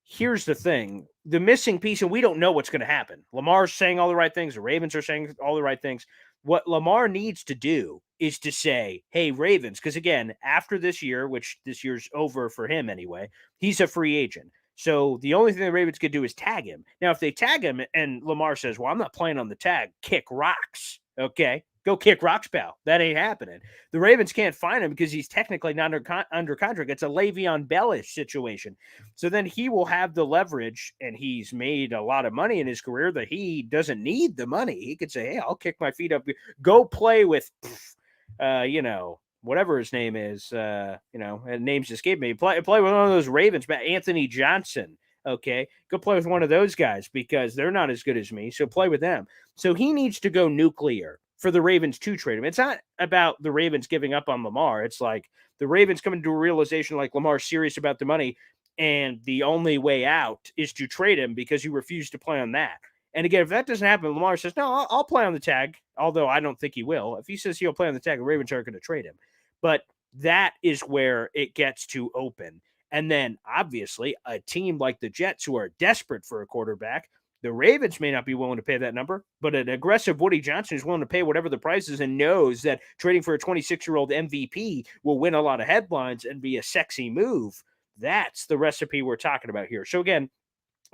here's the thing. The missing piece, and we don't know what's going to happen. Lamar's saying all the right things. The Ravens are saying all the right things. What Lamar needs to do is to say, hey, Ravens, because again, after this year, which this year's over for him anyway, he's a free agent. So the only thing the Ravens could do is tag him. Now, if they tag him and Lamar says, well, I'm not playing on the tag, kick rocks, okay? Go kick rocks, pal. That ain't happening. The Ravens can't find him because he's technically not under contract. It's a Le'Veon Bell-ish situation. So then he will have the leverage, and he's made a lot of money in his career that he doesn't need the money. He could say, hey, I'll kick my feet up. Go play with, whatever his name is, names escape me. Play with one of those Ravens, Anthony Johnson. Okay, go play with one of those guys because they're not as good as me. So play with them. So he needs to go nuclear for the Ravens to trade him. It's not about the Ravens giving up on Lamar. It's like the Ravens coming to a realization like Lamar's serious about the money, and the only way out is to trade him because you refuse to play on that. And again, if that doesn't happen, Lamar says, no, I'll play on the tag, although I don't think he will. If he says he'll play on the tag, the Ravens aren't going to trade him. But that is where it gets to open. And then, obviously, a team like the Jets who are desperate for a quarterback, the Ravens may not be willing to pay that number, but an aggressive Woody Johnson is willing to pay whatever the price is and knows that trading for a 26-year-old MVP will win a lot of headlines and be a sexy move. That's the recipe we're talking about here. So, again,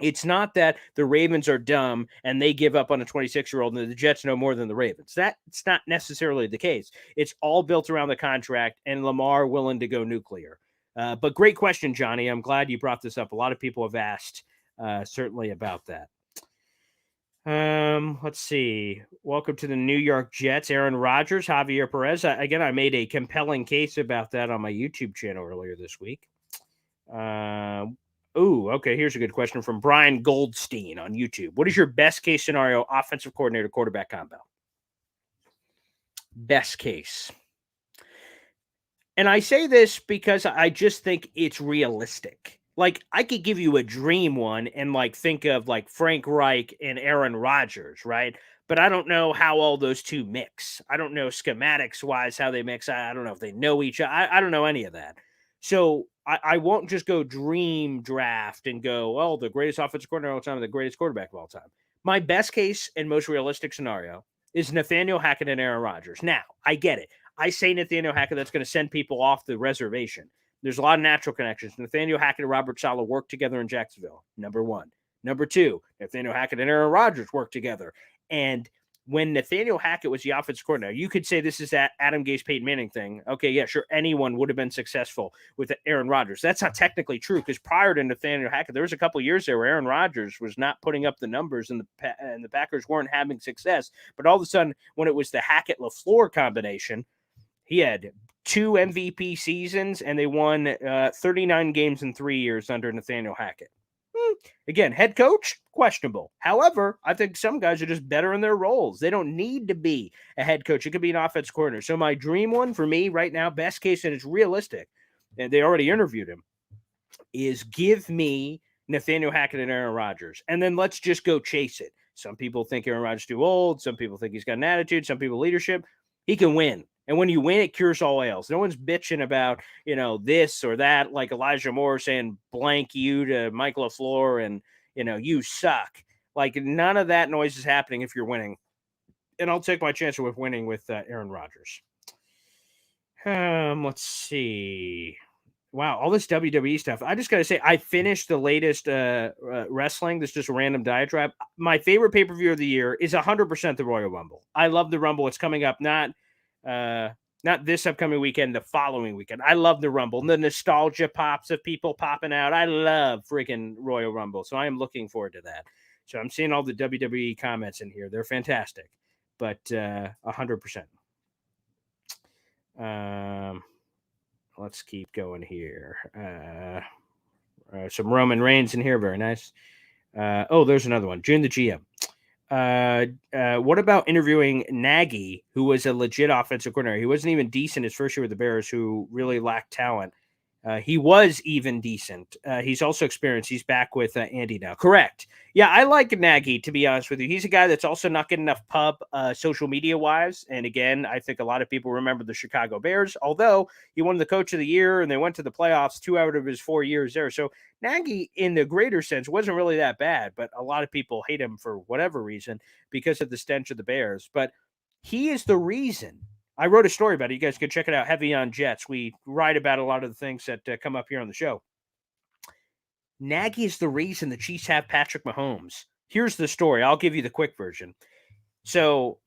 it's not that the Ravens are dumb and they give up on a 26-year-old and the Jets know more than the Ravens. That's not necessarily the case. It's all built around the contract and Lamar willing to go nuclear. But great question, Johnny. I'm glad you brought this up. A lot of people have asked certainly about that. Let's see. Welcome to the New York Jets. Aaron Rodgers, Javier Perez. Again, I made a compelling case about that on my YouTube channel earlier this week. Okay. Here's a good question from Brian Goldstein on YouTube. What is your best case scenario offensive coordinator quarterback combo? Best case. And I say this because I just think it's realistic. Like, I could give you a dream one and, like, think of, like, Frank Reich and Aaron Rodgers, right? But I don't know how all those two mix. I don't know schematics-wise how they mix. I don't know if they know each other. I don't know any of that. So I won't just go dream draft and go, well, the greatest offensive coordinator of all time, the greatest quarterback of all time. My best case and most realistic scenario is Nathaniel Hackett and Aaron Rodgers. Now, I get it. I say Nathaniel Hackett, that's going to send people off the reservation. There's a lot of natural connections. Nathaniel Hackett and Robert Saleh worked together in Jacksonville, number one. Number two, Nathaniel Hackett and Aaron Rodgers worked together. And when Nathaniel Hackett was the offensive coordinator, you could say this is that Adam Gase, Peyton Manning thing. Okay, yeah, sure. Anyone would have been successful with Aaron Rodgers. That's not technically true because prior to Nathaniel Hackett, there was a couple of years there where Aaron Rodgers was not putting up the numbers and the Packers weren't having success. But all of a sudden, when it was the Hackett-LaFleur combination, he had 2 MVP seasons and they won 39 games in 3 years under Nathaniel Hackett. Again, head coach, questionable. However, I think some guys are just better in their roles. They don't need to be a head coach. It could be an offense coordinator. So my dream one for me right now, best case, and it's realistic, and they already interviewed him, is give me Nathaniel Hackett and Aaron Rodgers. And then let's just go chase it. Some people think Aaron Rodgers is too old. Some people think he's got an attitude. Some people leadership. He can win. And when you win, it cures all ails. No one's bitching about, this or that, like Elijah Moore saying blank you to Mike LaFleur and, you suck. Like none of that noise is happening if you're winning. And I'll take my chance with winning with Aaron Rodgers. Let's see. Wow, all this WWE stuff. I just got to say, I finished the latest wrestling. This is just a random diatribe. My favorite pay-per-view of the year is 100% the Royal Rumble. I love the Rumble. It's coming up not this upcoming weekend, the following weekend. I love the Rumble. The nostalgia pops of people popping out. I love freaking Royal Rumble. So I am looking forward to that. So I'm seeing all the WWE comments in here. They're fantastic. But 100%. Let's keep going here. Some Roman Reigns in here. Very nice. There's another one. June the GM. What about interviewing Nagy, who was a legit offensive coordinator? He wasn't even decent his first year with the Bears, who really lacked talent. He was even decent. He's also experienced. He's back with Andy now. Correct. Yeah, I like Nagy, to be honest with you. He's a guy that's also not getting enough pub social media-wise. And again, I think a lot of people remember the Chicago Bears, although he won the Coach of the Year and they went to the playoffs 2 out of his 4 years there. So Nagy, in the greater sense, wasn't really that bad, but a lot of people hate him for whatever reason because of the stench of the Bears. But he is the reason. I wrote a story about it. You guys can check it out. Heavy on Jets. We write about a lot of the things that come up here on the show. Nagy is the reason the Chiefs have Patrick Mahomes. Here's the story. I'll give you the quick version. So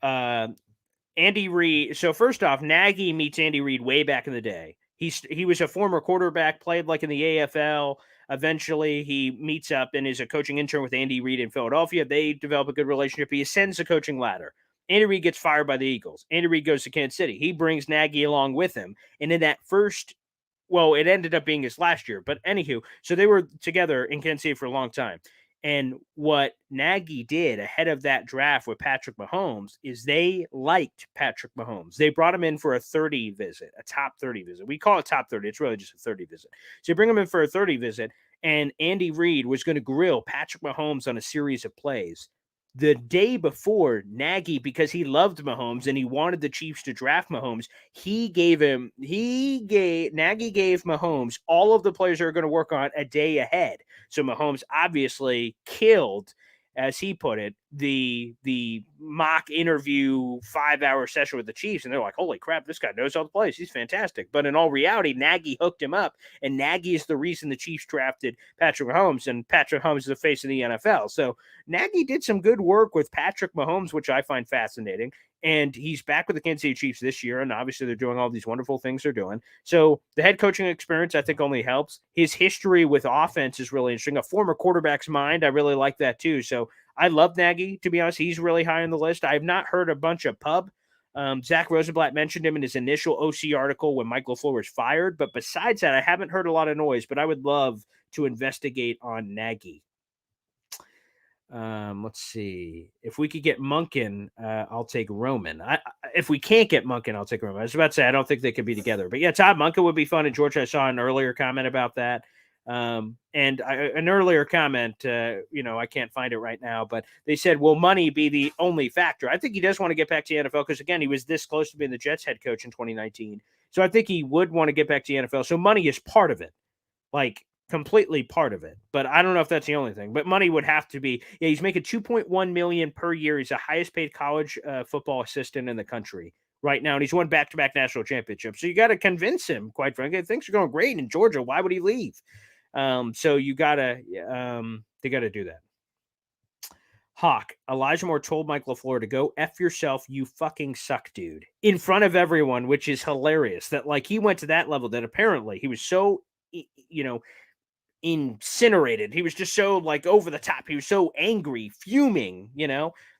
Andy Reid. So first off, Nagy meets Andy Reid way back in the day. He was a former quarterback, played like in the AFL. Eventually, he meets up and is a coaching intern with Andy Reid in Philadelphia. They develop a good relationship. He ascends the coaching ladder. Andy Reid gets fired by the Eagles. Andy Reid goes to Kansas City. He brings Nagy along with him. And in that it ended up being his last year. But anywho, so they were together in Kansas City for a long time. And what Nagy did ahead of that draft with Patrick Mahomes is they liked Patrick Mahomes. They brought him in for a 30 visit, a top 30 visit. We call it top 30. It's really just a 30 visit. So you bring him in for a 30 visit, and Andy Reid was going to grill Patrick Mahomes on a series of plays. The day before, Nagy, because he loved Mahomes and he wanted the Chiefs to draft Mahomes, Nagy gave Mahomes all of the players they're going to work on a day ahead. So Mahomes obviously killed, as he put it, the mock interview 5-hour session with the Chiefs. And they're like, holy crap, this guy knows all the plays. He's fantastic. But in all reality, Nagy hooked him up. And Nagy is the reason the Chiefs drafted Patrick Mahomes. And Patrick Mahomes is the face of the NFL. So Nagy did some good work with Patrick Mahomes, which I find fascinating. And he's back with the Kansas City Chiefs this year. And obviously they're doing all these wonderful things they're doing. So the head coaching experience, I think, only helps. His history with offense is really interesting. A former quarterback's mind, I really like that too. So I love Nagy, to be honest. He's really high on the list. I have not heard a bunch of pub. Zach Rosenblatt mentioned him in his initial OC article when Mike LaFleur was fired. But besides that, I haven't heard a lot of noise. But I would love to investigate on Nagy. Let's see. If we could get Monken, I'll take Roman. If we can't get Monken, I'll take Roman. I was about to say, I don't think they could be together. But yeah, Todd Monken would be fun. And George, I saw an earlier comment about that. An earlier comment, I can't find it right now, but they said, will money be the only factor? I think he does want to get back to the NFL because, again, he was this close to being the Jets head coach in 2019. So I think he would want to get back to the NFL. So money is part of it, like completely part of it. But I don't know if that's the only thing. But money would have to be. Yeah, he's making $2.1 million per year. He's the highest paid college football assistant in the country right now, and he's won back-to-back national championships. So you got to convince him, quite frankly. Things are going great in Georgia. Why would he leave? So you gotta, they gotta do that. Hawk, Elijah Moore told Mike LaFleur to go F yourself, you fucking suck, dude, in front of everyone, which is hilarious. That, like, he went to that level that apparently he was so, incinerated. He was just so, like, over the top. He was so angry, fuming,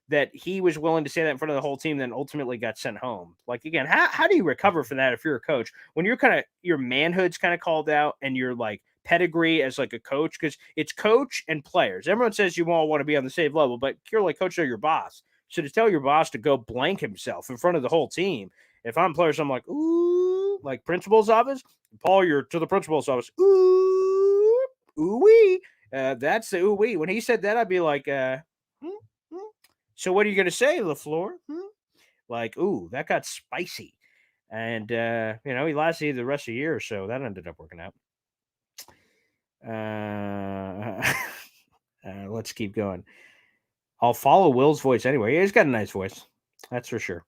that he was willing to say that in front of the whole team, then ultimately got sent home. Like, again, how do you recover from that if you're a coach? When your manhood's kind of called out and you're like, pedigree as like a coach, because it's coach and players. Everyone says you all want to be on the same level, but you're like coach or your boss. So to tell your boss to go blank himself in front of the whole team, if I'm players, I'm like, ooh, like principal's office. Paul, you're to the principal's office. Ooh, ooh wee. That's the ooh wee. When he said that, I'd be like, so what are you gonna say, LaFleur? Like, ooh, that got spicy. And he lasted the rest of the year or so. That ended up working out. Let's keep going. I'll follow Will's voice anyway. He's got a nice voice, that's for sure.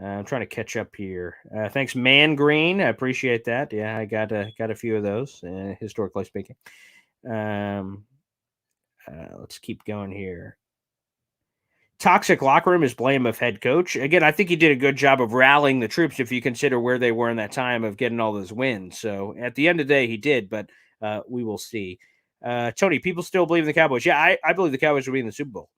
I'm trying to catch up here. Thanks, Man Green. I appreciate that. Yeah, I got a few of those, historically speaking. Let's keep going here. Toxic locker room is blame of head coach. Again, I think he did a good job of rallying the troops if you consider where they were in that time of getting all those wins. So at the end of the day, he did, but we will see. Tony, people still believe in the Cowboys. Yeah, I believe the Cowboys will be in the Super Bowl.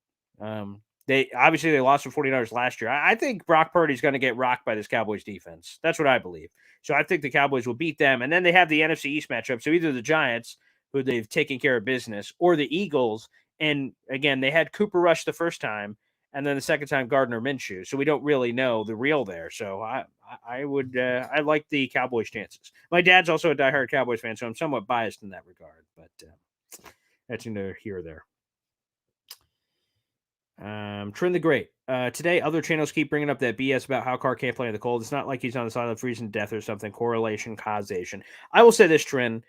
They lost to 49ers last year. I think Brock Purdy's going to get rocked by this Cowboys defense. That's what I believe. So I think the Cowboys will beat them. And then they have the NFC East matchup. So either the Giants, who they've taken care of business, or the Eagles. And again, they had Cooper Rush the first time, and then the second time Gardner Minshew. So we don't really know the real there. So I like the Cowboys' chances. My dad's also a diehard Cowboys fan, so I'm somewhat biased in that regard. But that's neither here or there. Trin the Great. Today, other channels keep bringing up that BS about how Carr can't play in the cold. It's not like he's on the sideline freezing to death or something. Correlation, causation. I will say this, Trin.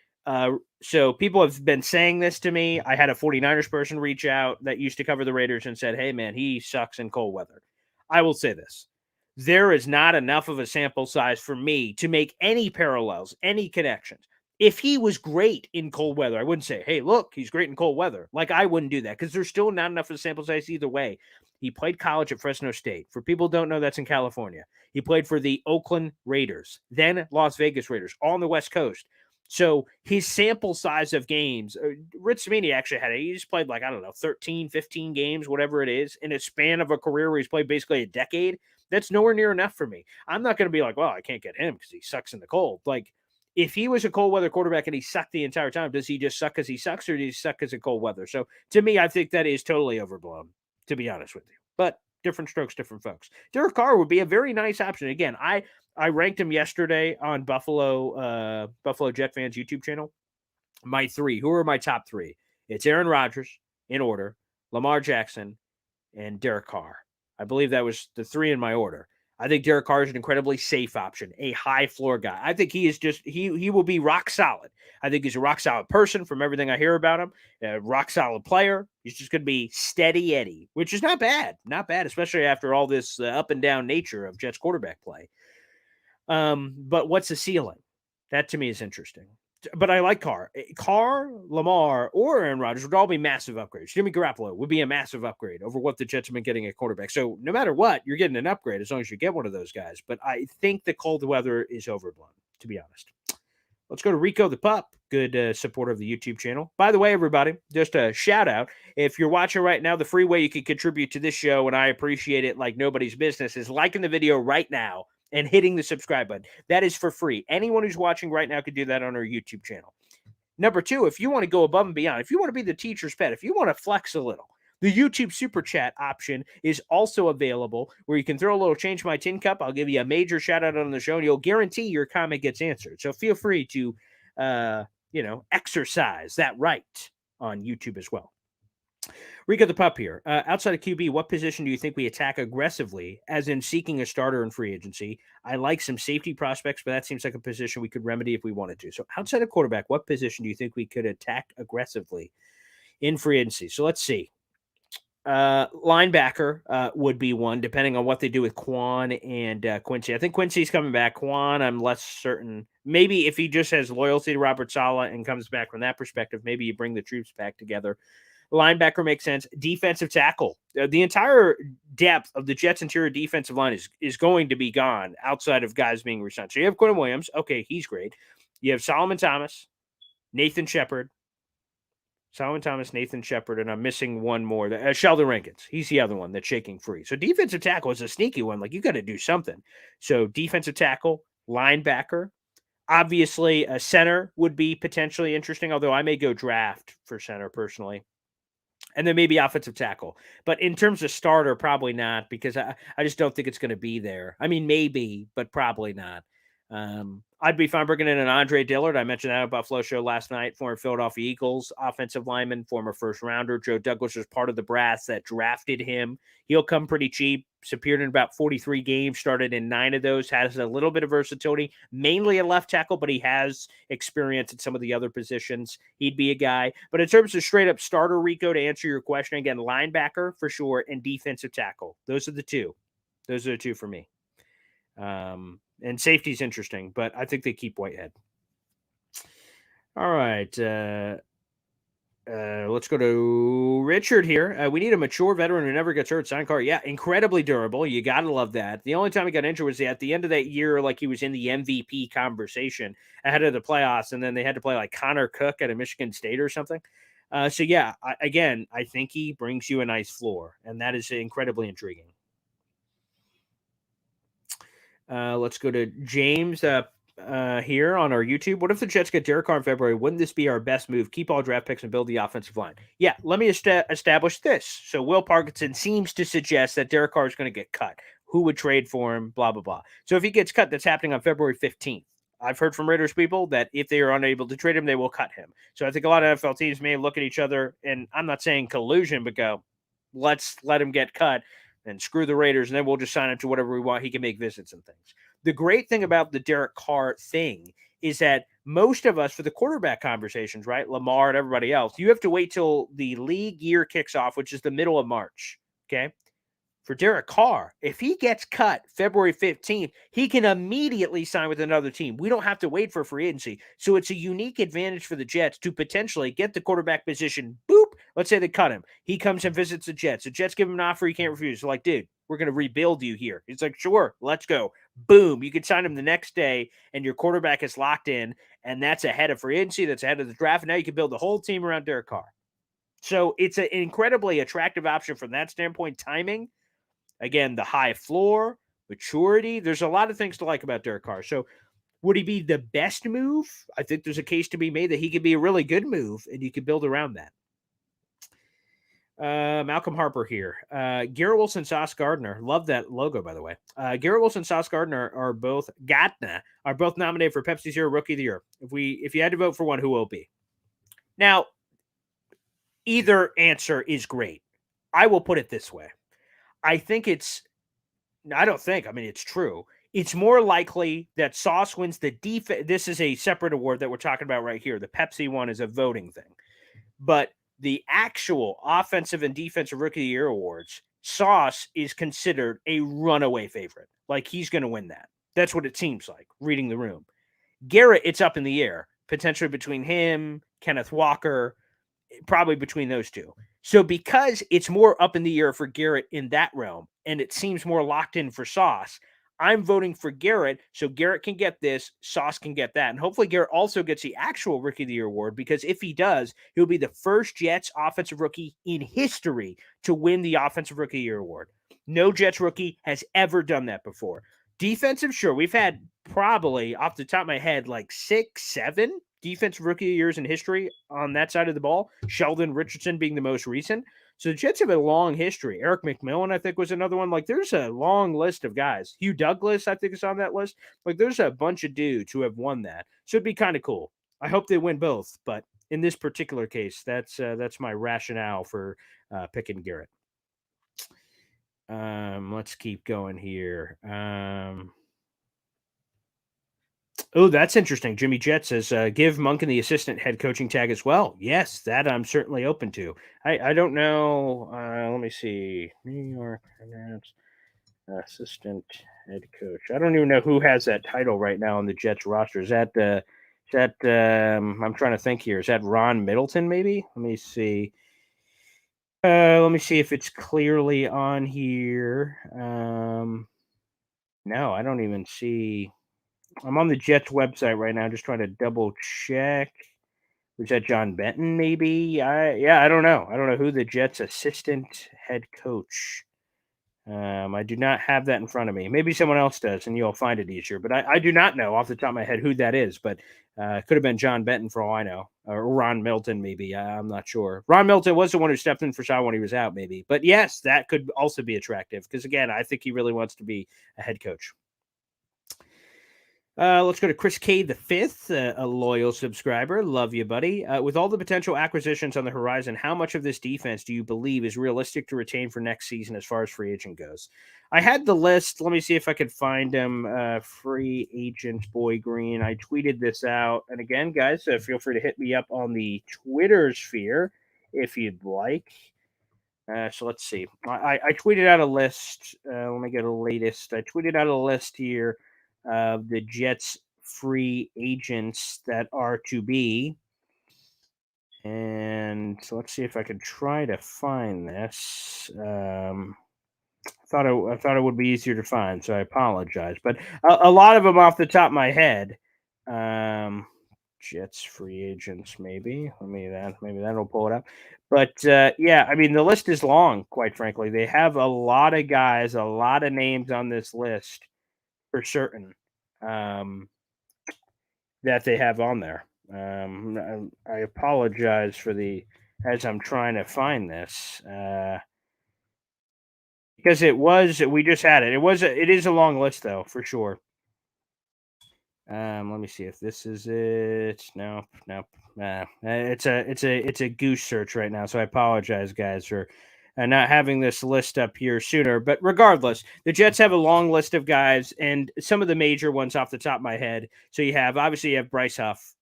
So people have been saying this to me. I had a 49ers person reach out that used to cover the Raiders and said, hey, man, he sucks in cold weather. I will say this. There is not enough of a sample size for me to make any parallels, any connections. If he was great in cold weather, I wouldn't say, hey, look, he's great in cold weather. Like, I wouldn't do that because there's still not enough of a sample size either way. He played college at Fresno State. For people who don't know, that's in California. He played for the Oakland Raiders, then Las Vegas Raiders, all on the West Coast. So his sample size of games, Rich Cimini actually he's played 13, 15 games, whatever it is, in a span of a career where he's played basically a decade. That's nowhere near enough for me. I'm not going to be like, well, I can't get him because he sucks in the cold. Like, if he was a cold weather quarterback and he sucked the entire time, does he just suck because he sucks, or does he suck because of cold weather? So to me, I think that is totally overblown, to be honest with you. But different strokes, different folks. Derek Carr would be a very nice option. Again, I ranked him yesterday on Buffalo Jet Fans YouTube channel. My three. Who are my top three? It's Aaron Rodgers in order, Lamar Jackson, and Derek Carr. I believe that was the three in my order. I think Derek Carr is an incredibly safe option, a high floor guy. I think he is he will be rock solid. I think he's a rock solid person from everything I hear about him. A rock solid player. He's just going to be steady Eddie, which is not bad. Not bad, especially after all this up and down nature of Jets quarterback play. But what's the ceiling? That to me is interesting. But I like Carr. Carr, Lamar, or Aaron Rodgers would all be massive upgrades. Jimmy Garoppolo would be a massive upgrade over what the Jets have been getting at quarterback. So no matter what, you're getting an upgrade as long as you get one of those guys. But I think the cold weather is overblown, to be honest. Let's go to Rico the Pup, good supporter of the YouTube channel. By the way, everybody, just a shout out. If you're watching right now, the free way you can contribute to this show, and I appreciate it like nobody's business, is liking the video right now and hitting the subscribe button. That is for free. Anyone who's watching right now could do that on our YouTube channel. Number two, if you want to go above and beyond, if you want to be the teacher's pet, if you want to flex a little, the YouTube Super Chat option is also available where you can throw a little change my tin cup. I'll give you a major shout out on the show and you'll guarantee your comment gets answered. So feel free to, exercise that right on YouTube as well. Rico the Pup here. Outside of QB, what position do you think we attack aggressively, as in seeking a starter in free agency? I like some safety prospects, but that seems like a position we could remedy if we wanted to. So outside of quarterback, what position do you think we could attack aggressively in free agency? So let's see. Linebacker would be one, depending on what they do with Quan and Quincy. I think Quincy's coming back. Quan, I'm less certain. Maybe if he just has loyalty to Robert Saleh and comes back from that perspective, maybe you bring the troops back together. Linebacker makes sense. Defensive tackle. The entire depth of the Jets' interior defensive line is going to be gone outside of guys being resigned. So you have Quinn Williams. Okay, he's great. You have Solomon Thomas, Nathan Shepard, Nathan Shepard, and I'm missing one more. Sheldon Rankins. He's the other one that's shaking free. So defensive tackle is a sneaky one. Like, you got to do something. So defensive tackle, linebacker. Obviously, a center would be potentially interesting, although I may go draft for center personally. And then maybe offensive tackle. But in terms of starter, probably not, because I just don't think it's going to be there. I mean, maybe, but probably not. I'd be fine bringing in an Andre Dillard. I mentioned that at Buffalo Show last night. Former Philadelphia Eagles offensive lineman, former first rounder. Joe Douglas was part of the brass that drafted him. He'll come pretty cheap. Appeared in about 43 games, started in 9 of those, has a little bit of versatility, mainly a left tackle, but he has experience at some of the other positions. He'd be a guy. But in terms of straight up starter, Rico, to answer your question, again, linebacker for sure and defensive tackle. Those are the two. Those are the two for me. And safety's interesting, but I think they keep Whitehead. All right. Let's go to Richard here. We need a mature veteran who never gets hurt. Sign Carr. Yeah, incredibly durable. You got to love that. The only time he got injured was at the end of that year, like he was in the MVP conversation ahead of the playoffs, and then they had to play like Connor Cook at a Michigan State or something. So, yeah, I think he brings you a nice floor, and that is incredibly intriguing. Let's go to James here on our YouTube. What if the Jets get Derek Carr in February? Wouldn't this be our best move? Keep all draft picks and build the offensive line. Yeah, let me establish this. So Will Parkinson seems to suggest that Derek Carr is going to get cut. Who would trade for him? Blah, blah, blah. So if he gets cut, that's happening on February 15th. I've heard from Raiders people that if they are unable to trade him, they will cut him. So I think a lot of NFL teams may look at each other, and I'm not saying collusion, but go, let's let him get cut and screw the Raiders, and then we'll just sign him to whatever we want. He can make visits and things. The great thing about the Derek Carr thing is that most of us, for the quarterback conversations, right, Lamar and everybody else, you have to wait till the league year kicks off, which is the middle of March, okay? For Derek Carr, if he gets cut February 15th, he can immediately sign with another team. We don't have to wait for free agency. So it's a unique advantage for the Jets to potentially get the quarterback position. Boop. Let's say they cut him. He comes and visits the Jets. The Jets give him an offer he can't refuse. They're like, dude, we're going to rebuild you here. He's like, sure, let's go. Boom. You can sign him the next day, and your quarterback is locked in, and that's ahead of free agency. That's ahead of the draft. And now you can build the whole team around Derek Carr. So it's an incredibly attractive option from that standpoint. Timing. Again, the high floor, maturity. There's a lot of things to like about Derek Carr. So would he be the best move? I think there's a case to be made that he could be a really good move, and you could build around that. Malcolm Harper here. Garrett Wilson, Sauce Gardner. Love that logo, by the way. Garrett Wilson, Sauce Gardner are both nominated for Pepsi Zero Rookie of the Year. If you had to vote for one, who will it be? Now, either answer is great. I will put it this way. It's true. It's more likely that Sauce wins the defense. This is a separate award that we're talking about right here. The Pepsi one is a voting thing. But the actual offensive and defensive rookie of the year awards, Sauce is considered a runaway favorite. Like, he's going to win that. That's what it seems like, reading the room. Garrett, it's up in the air, potentially between him, Kenneth Walker, probably between those two. So because it's more up in the air for Garrett in that realm, and it seems more locked in for Sauce, I'm voting for Garrett, so Garrett can get this, Sauce can get that. And hopefully Garrett also gets the actual Rookie of the Year award, because if he does, he'll be the first Jets offensive rookie in history to win the Offensive Rookie of the Year award. No Jets rookie has ever done that before. Defensive, sure. We've had probably, off the top of my head, like 6, 7 defensive rookie of the years in history on that side of the ball. Sheldon Richardson being the most recent. So the Jets have a long history. Eric McMillan, I think, was another one. Like, there's a long list of guys. Hugh Douglas, I think, is on that list. Like, there's a bunch of dudes who have won that. So it'd be kind of cool. I hope they win both. But in this particular case, that's my rationale for picking Garrett. Let's keep going here. Oh, that's interesting. Jimmy Jet says, give Monken the assistant head coaching tag as well. Yes, that I'm certainly open to. I don't know. Let me see. New York assistant head coach. I don't even know who has that title right now on the Jets roster. Is that I'm trying to think here. Is that Ron Middleton maybe? Let me see. Let me see if it's clearly on here. No, I don't even see. I'm on the Jets website right now, just trying to double check. Was that John Benton? Maybe. I don't know. I don't know who the Jets' assistant head coach. I do not have that in front of me. Maybe someone else does, and you'll find it easier. But I do not know off the top of my head who that is. But it could have been John Benton for all I know, or Ron Milton, maybe. I'm not sure. Ron Milton was the one who stepped in for Shaw when he was out, maybe. But yes, that could also be attractive because, again, I think he really wants to be a head coach. Let's go to Chris K. the Fifth, a loyal subscriber. Love you, buddy. With all the potential acquisitions on the horizon, how much of this defense do you believe is realistic to retain for next season as far as free agent goes? I had the list. Let me see if I could find them. Free agent Boy Green. I tweeted this out. And again, guys, feel free to hit me up on the Twitter sphere if you'd like. So let's see. I tweeted out a list. Let me get a latest. I tweeted out a list here of the Jets free agents that are to be. And so let's see if I could try to find this. I thought it would be easier to find, so I apologize. But a lot of them off the top of my head. Jets free agents, maybe. Maybe that'll pull it up. But yeah, I mean the list is long. Quite frankly, they have a lot of guys, a lot of names on this list for certain that they have on there. I apologize for as I'm trying to find this because we just had it. It is a long list though for sure. Let me see if this is it. Nope. It's a goose search right now. So I apologize, guys, for not having this list up here sooner. But regardless, the Jets have a long list of guys, and some of the major ones off the top of my head. So you have Bryce Huff,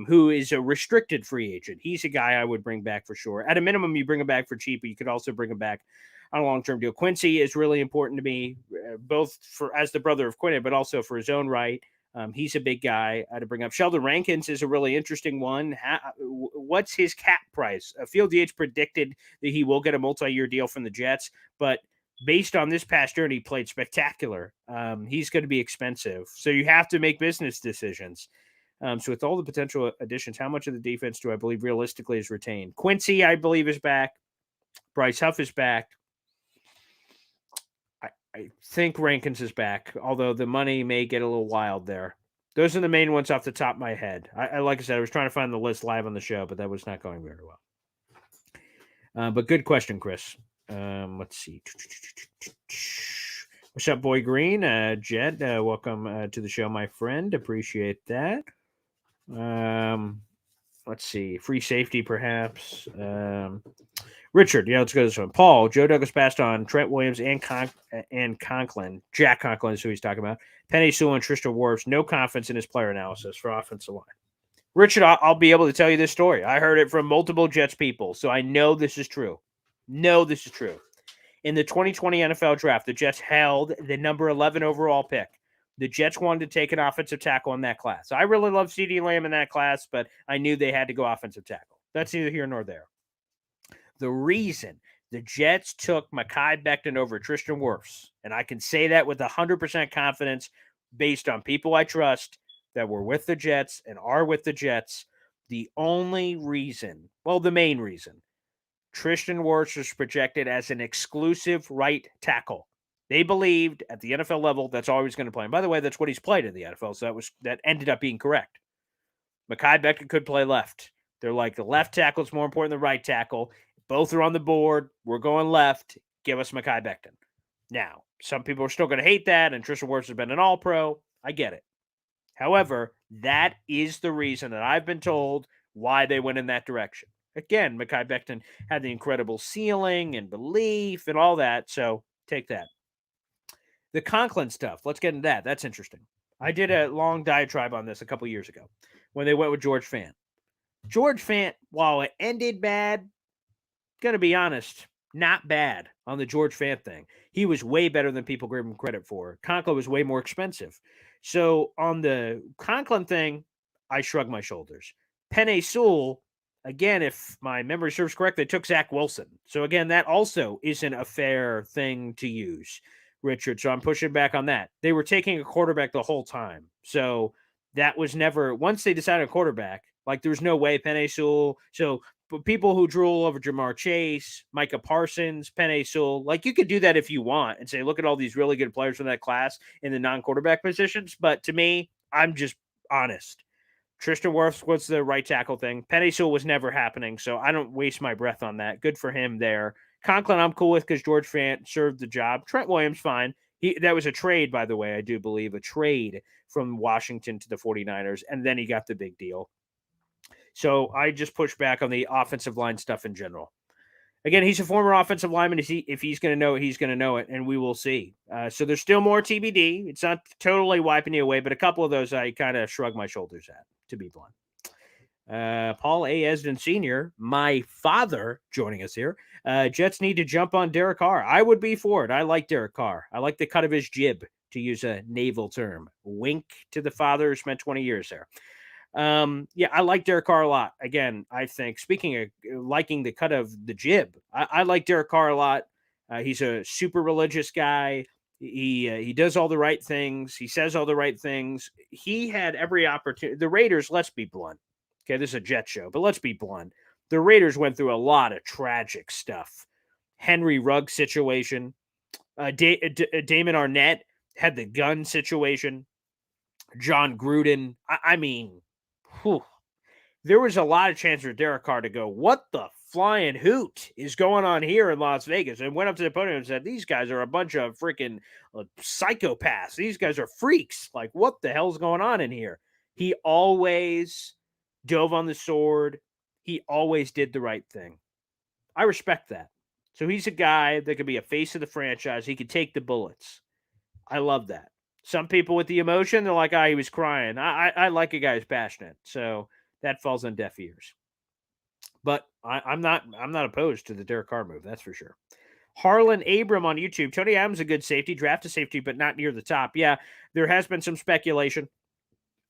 who is a restricted free agent. He's a guy I would bring back for sure. At a minimum, you bring him back for cheap, but you could also bring him back on a long-term deal. Quincy is really important to me, both for as the brother of Quinn, but also for his own right. He's a big guy to bring up. Sheldon Rankins is a really interesting one. What's his cap price? Field DH predicted that he will get a multi-year deal from the Jets, but based on this past year, and he played spectacular. He's going to be expensive. So you have to make business decisions. So with all the potential additions, how much of the defense do I believe realistically is retained? Quincy, I believe, is back. Bryce Huff is back. I think Rankins is back, although the money may get a little wild there. Those are the main ones off the top of my head. Like I said, I was trying to find the list live on the show, but that was not going very well. But good question, Chris. Let's see. What's up, Boy Green? Jed, welcome to the show, my friend. Appreciate that. Let's see. Free safety, perhaps. Richard, let's go to this one. Paul, Joe Douglas passed on Trent Williams and Conklin. Jack Conklin is who he's talking about. Penny Sewell and Tristan Wirfs. No confidence in his player analysis for offensive line. Richard, I'll be able to tell you this story. I heard it from multiple Jets people, so I know this is true. In the 2020 NFL draft, the Jets held the number 11 overall pick. The Jets wanted to take an offensive tackle in that class. I really love CeeDee Lamb in that class, but I knew they had to go offensive tackle. That's neither here nor there. The reason the Jets took Mekhi Becton over Tristan Wirfs, and I can say that with 100% confidence based on people I trust that were with the Jets and are with the Jets, the main reason, Tristan Wirfs was projected as an exclusive right tackle. They believed at the NFL level that's all he was going to play. And by the way, that's what he's played in the NFL, so that ended up being correct. Mekhi Becton could play left. They're like, the left tackle is more important than the right tackle. Both are on the board. We're going left. Give us Mekhi Becton. Now, some people are still going to hate that, and Tristan Wirfs has been an all-pro. I get it. However, that is the reason that I've been told why they went in that direction. Again, Mekhi Becton had the incredible ceiling and belief and all that, so take that. The Conklin stuff, let's get into that. That's interesting. I did a long diatribe on this a couple years ago when they went with George Fant. George Fant, while it ended bad, gonna be honest, not bad on the George Fant thing. He was way better than people gave him credit for. Conklin was way more expensive. So on the Conklin thing, I shrugged my shoulders. Penei Sewell, again, if my memory serves correct, they took Zach Wilson. So again, that also isn't a fair thing to use, Richard. So I'm pushing back on that. They were taking a quarterback the whole time. So that was never, once they decided a quarterback, like there was no way Penei Sewell. So people who drool over Jamar Chase, Micah Parsons, Penei Sewell, like you could do that if you want and say, look at all these really good players from that class in the non-quarterback positions. But to me, I'm just honest. Tristan Wirfs was the right tackle thing. Penei Sewell was never happening, so I don't waste my breath on that. Good for him there. Conklin, I'm cool with because George Fant served the job. Trent Williams, fine. That was a trade, by the way, I do believe, a trade from Washington to the 49ers, and then he got the big deal. So I just push back on the offensive line stuff in general. Again, he's a former offensive lineman. If he's going to know it, he's going to know it, and we will see. So there's still more TBD. It's not totally wiping you away, but a couple of those I kind of shrug my shoulders at, to be blunt. Paul A. Esden Sr., my father, joining us here. Jets need to jump on Derek Carr. I would be for it. I like Derek Carr. I like the cut of his jib, to use a naval term. Wink to the father who spent 20 years there. Yeah, I like Derek Carr a lot. Again, I think, speaking of liking the cut of the jib, I like Derek Carr a lot. He's a super religious guy. He does all the right things. He says all the right things. He had every opportunity. The Raiders, let's be blunt. Okay, this is a Jet show, but let's be blunt. The Raiders went through a lot of tragic stuff. Henry Ruggs situation. Damon Arnett had the gun situation. John Gruden. I mean, whew. There was a lot of chance for Derek Carr to go, what the flying hoot is going on here in Las Vegas? And went up to the podium and said, these guys are a bunch of freaking psychopaths. These guys are freaks. Like, what the hell's going on in here? He always dove on the sword. He always did the right thing. I respect that. So he's a guy that could be a face of the franchise. He could take the bullets. I love that. Some people with the emotion, they're like, he was crying. I like a guy who's passionate. So that falls on deaf ears. But I'm not opposed to the Derek Carr move, that's for sure. Harlan Abram on YouTube. Tony Adams a good safety, draft a safety, but not near the top. Yeah, there has been some speculation.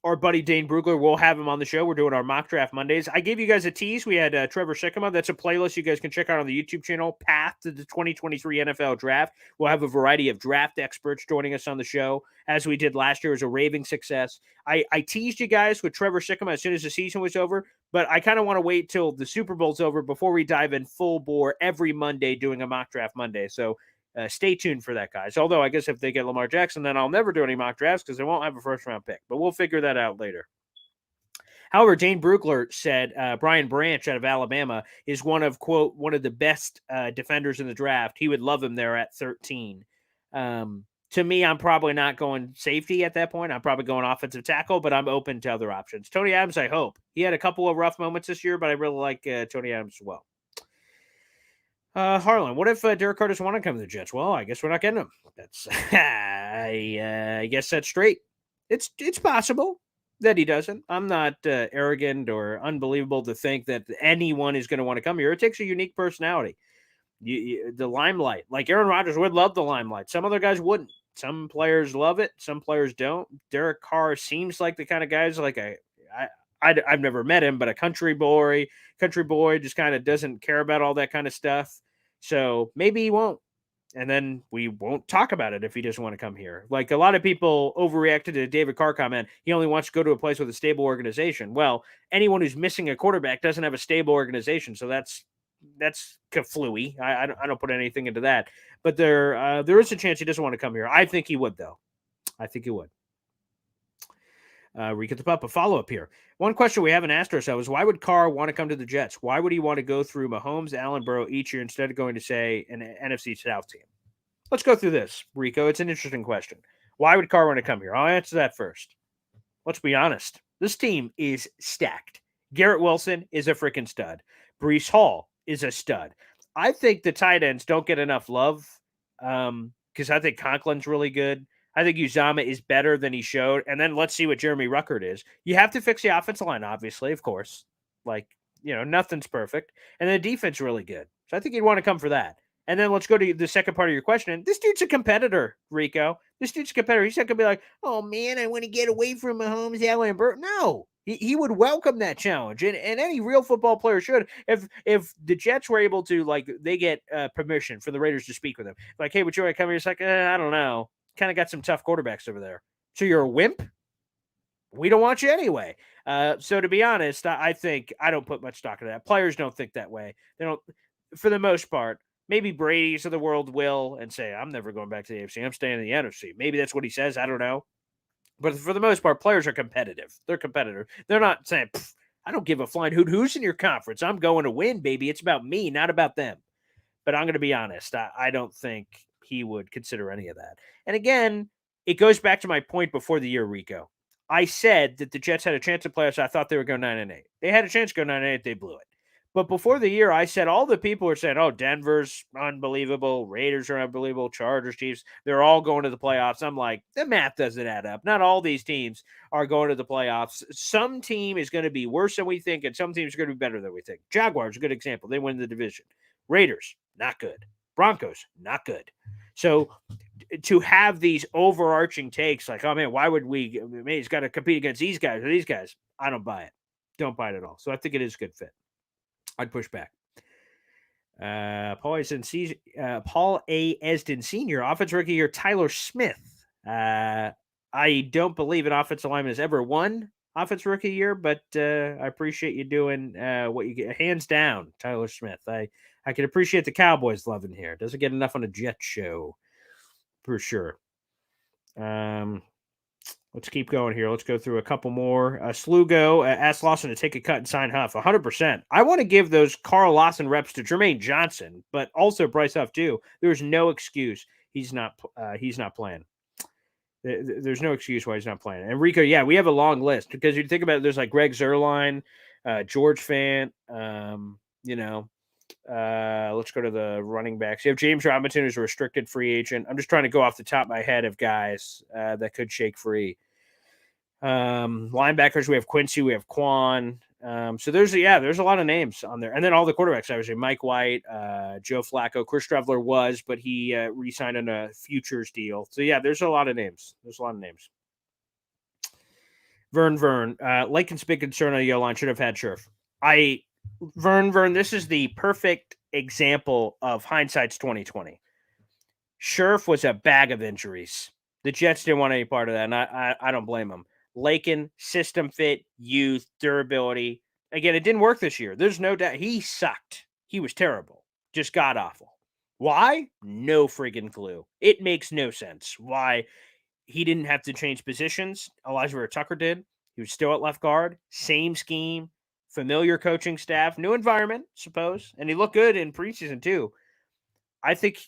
Our buddy Dane Brugler, we'll have him on the show. We're doing our mock draft Mondays. I gave you guys a tease. We had Trevor Sikkema. That's a playlist you guys can check out on the YouTube channel, Path to the 2023 NFL Draft. We'll have a variety of draft experts joining us on the show, as we did last year. It was a raving success. I teased you guys with Trevor Sikkema as soon as the season was over, but I kind of want to wait till the Super Bowl's over before we dive in full bore every Monday doing a mock draft Monday. So stay tuned for that, guys. Although I guess if they get Lamar Jackson, then I'll never do any mock drafts because they won't have a first-round pick. But we'll figure that out later. However, Dane Brugler said Brian Branch out of Alabama is one of the best defenders in the draft. He would love him there at 13. To me, I'm probably not going safety at that point. I'm probably going offensive tackle, but I'm open to other options. Tony Adams, I hope. He had a couple of rough moments this year, but I really like Tony Adams as well. Harlan, what if Derek Carr doesn't want to come to the Jets? Well, I guess we're not getting him. That's I guess that's straight. It's possible that he doesn't. I'm not arrogant or unbelievable to think that anyone is going to want to come here. It takes a unique personality. The limelight, like Aaron Rodgers would love the limelight. Some other guys wouldn't. Some players love it. Some players don't. Derek Carr seems like the kind of guys like I've never met him, but a country boy just kind of doesn't care about all that kind of stuff. So maybe he won't. And then we won't talk about it if he doesn't want to come here. Like a lot of people overreacted to the David Carr comment. He only wants to go to a place with a stable organization. Well, anyone who's missing a quarterback doesn't have a stable organization. So that's kaflooey. I don't put anything into that. But there is a chance he doesn't want to come here. I think he would, though. I think he would. Rika the Pup, a follow-up here. One question we haven't asked ourselves, why would Carr want to come to the Jets? Why would he want to go through Mahomes, Allen, Burrow each year instead of going to, say, an NFC South team? Let's go through this, Rico. It's an interesting question. Why would Carr want to come here? I'll answer that first. Let's be honest. This team is stacked. Garrett Wilson is a freaking stud. Breece Hall is a stud. I think the tight ends don't get enough love because I think Conklin's really good. I think Uzama is better than he showed. And then let's see what Jeremy Ruckert is. You have to fix the offensive line, obviously, of course. Like, nothing's perfect. And the defense really good. So I think you'd want to come for that. And then let's go to the second part of your question. This dude's a competitor, Rico. This dude's a competitor. He's not going to be like, oh, man, I want to get away from Mahomes, Allen, and Burrow. No. He would welcome that challenge, and any real football player should. If the Jets were able to, like, they get permission for the Raiders to speak with him, like, hey, would you want to come here? It's like, I don't know, kind of got some tough quarterbacks over there. So you're a wimp? We don't want you anyway. So to be honest, I think I don't put much stock in that. Players don't think that way. They don't, for the most part. Maybe Brady's of the world will and say, I'm never going back to the AFC. I'm staying in the NFC. Maybe that's what he says. I don't know. But for the most part, players are competitive. They're competitive. They're not saying, I don't give a flying hoot who's in your conference. I'm going to win, baby. It's about me, not about them. But I'm going to be honest. I don't think he would consider any of that. And again, it goes back to my point before the year, Rico. I said that the Jets had a chance to playoffs. I thought they would go 9-8. They had a chance to go 9-8. They blew it. But before the year, I said all the people were saying, oh, Denver's unbelievable. Raiders are unbelievable. Chargers, Chiefs, they're all going to the playoffs. I'm like, the math doesn't add up. Not all these teams are going to the playoffs. Some team is going to be worse than we think, and some teams are going to be better than we think. Jaguars, a good example. They win the division. Raiders, not good. Broncos, not good. So to have these overarching takes like, oh, man, why would we? Man, he's got to compete against these guys or these guys. I don't buy it. Don't buy it at all. So I think it is a good fit. I'd push back. Paul A. Esden Sr., offense rookie year, Tyler Smith. I don't believe an offensive lineman has ever won offense rookie year, but I appreciate you doing what you get. Hands down, Tyler Smith. I can appreciate the Cowboys loving here. Doesn't get enough on a Jet show, for sure. Let's keep going here. Let's go through a couple more. Slugo asked Lawson to take a cut and sign Huff. 100%. I want to give those Carl Lawson reps to Jermaine Johnson, but also Bryce Huff too. There's no excuse he's not playing. There's no excuse why he's not playing. And Rico, yeah, we have a long list because you think about it. There's like Greg Zuerlein, George Fant. Let's go to the running backs. You have James Robinson, who's a restricted free agent. I'm just trying to go off the top of my head of guys that could shake free. Linebackers, we have Quincy, we have Quan. So there's a lot of names on there. And then all the quarterbacks, obviously, Mike White, Joe Flacco, Chris Trevler was, but he re-signed on a futures deal. So yeah, there's a lot of names. Vern, Lakin's big concern on the O-line should have had Scherf. Vern, this is the perfect example of hindsight's 2020. Scherf was a bag of injuries. The Jets didn't want any part of that, and I don't blame them. Lakin, system fit, youth, durability. Again, it didn't work this year. There's no doubt. He sucked. He was terrible. Just god-awful. Why? No friggin' clue. It makes no sense why he didn't have to change positions. Elijah Tucker did. He was still at left guard. Same scheme. Familiar coaching staff. New environment, suppose. And he looked good in preseason, too. I think,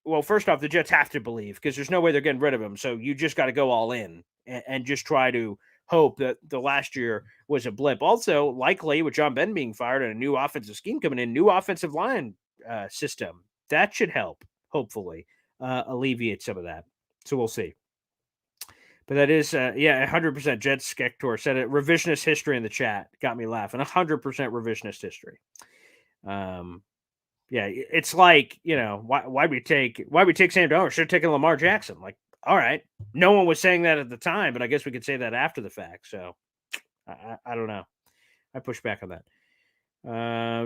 well, first off, the Jets have to believe because there's no way they're getting rid of him. So you just got to go all in and just try to hope that the last year was a blip. Also, likely with John Ben being fired and a new offensive scheme coming in, new offensive line system, that should help, hopefully, alleviate some of that. So we'll see. But that is, 100% Jet Skector said it. Revisionist history in the chat got me laughing. 100% revisionist history. Yeah, it's like, why we take Sam Darnold? Should have taken Lamar Jackson. Like, all right, no one was saying that at the time, but I guess we could say that after the fact. So I don't know. I push back on that.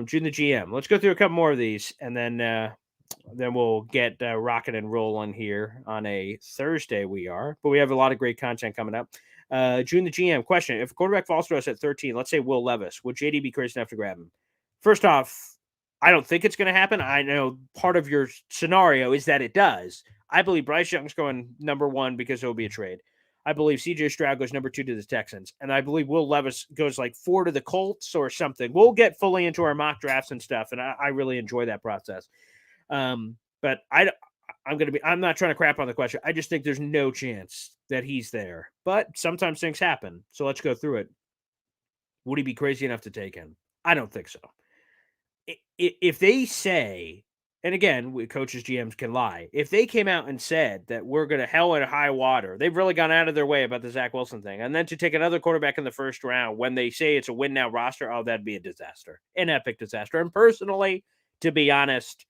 June the GM. Let's go through a couple more of these, and then we'll get rocking and rolling here on a Thursday. But we have a lot of great content coming up. June the GM question: if a quarterback falls to us at 13, let's say Will Levis, would JD be crazy enough to grab him? First off, I don't think it's going to happen. I know part of your scenario is that it does. I believe Bryce Young's going number 1 because it'll be a trade. I believe CJ Stroud goes number 2 to the Texans. And I believe Will Levis goes like 4 to the Colts or something. We'll get fully into our mock drafts and stuff. And I really enjoy that process. But I'm not trying to crap on the question. I just think there's no chance that he's there. But sometimes things happen. So let's go through it. Would he be crazy enough to take him? I don't think so. If they say, and again, coaches, GMs can lie. If they came out and said that we're going to hell in high water, they've really gone out of their way about the Zach Wilson thing. And then to take another quarterback in the first round when they say it's a win now roster, that'd be a disaster, an epic disaster. And personally, to be honest,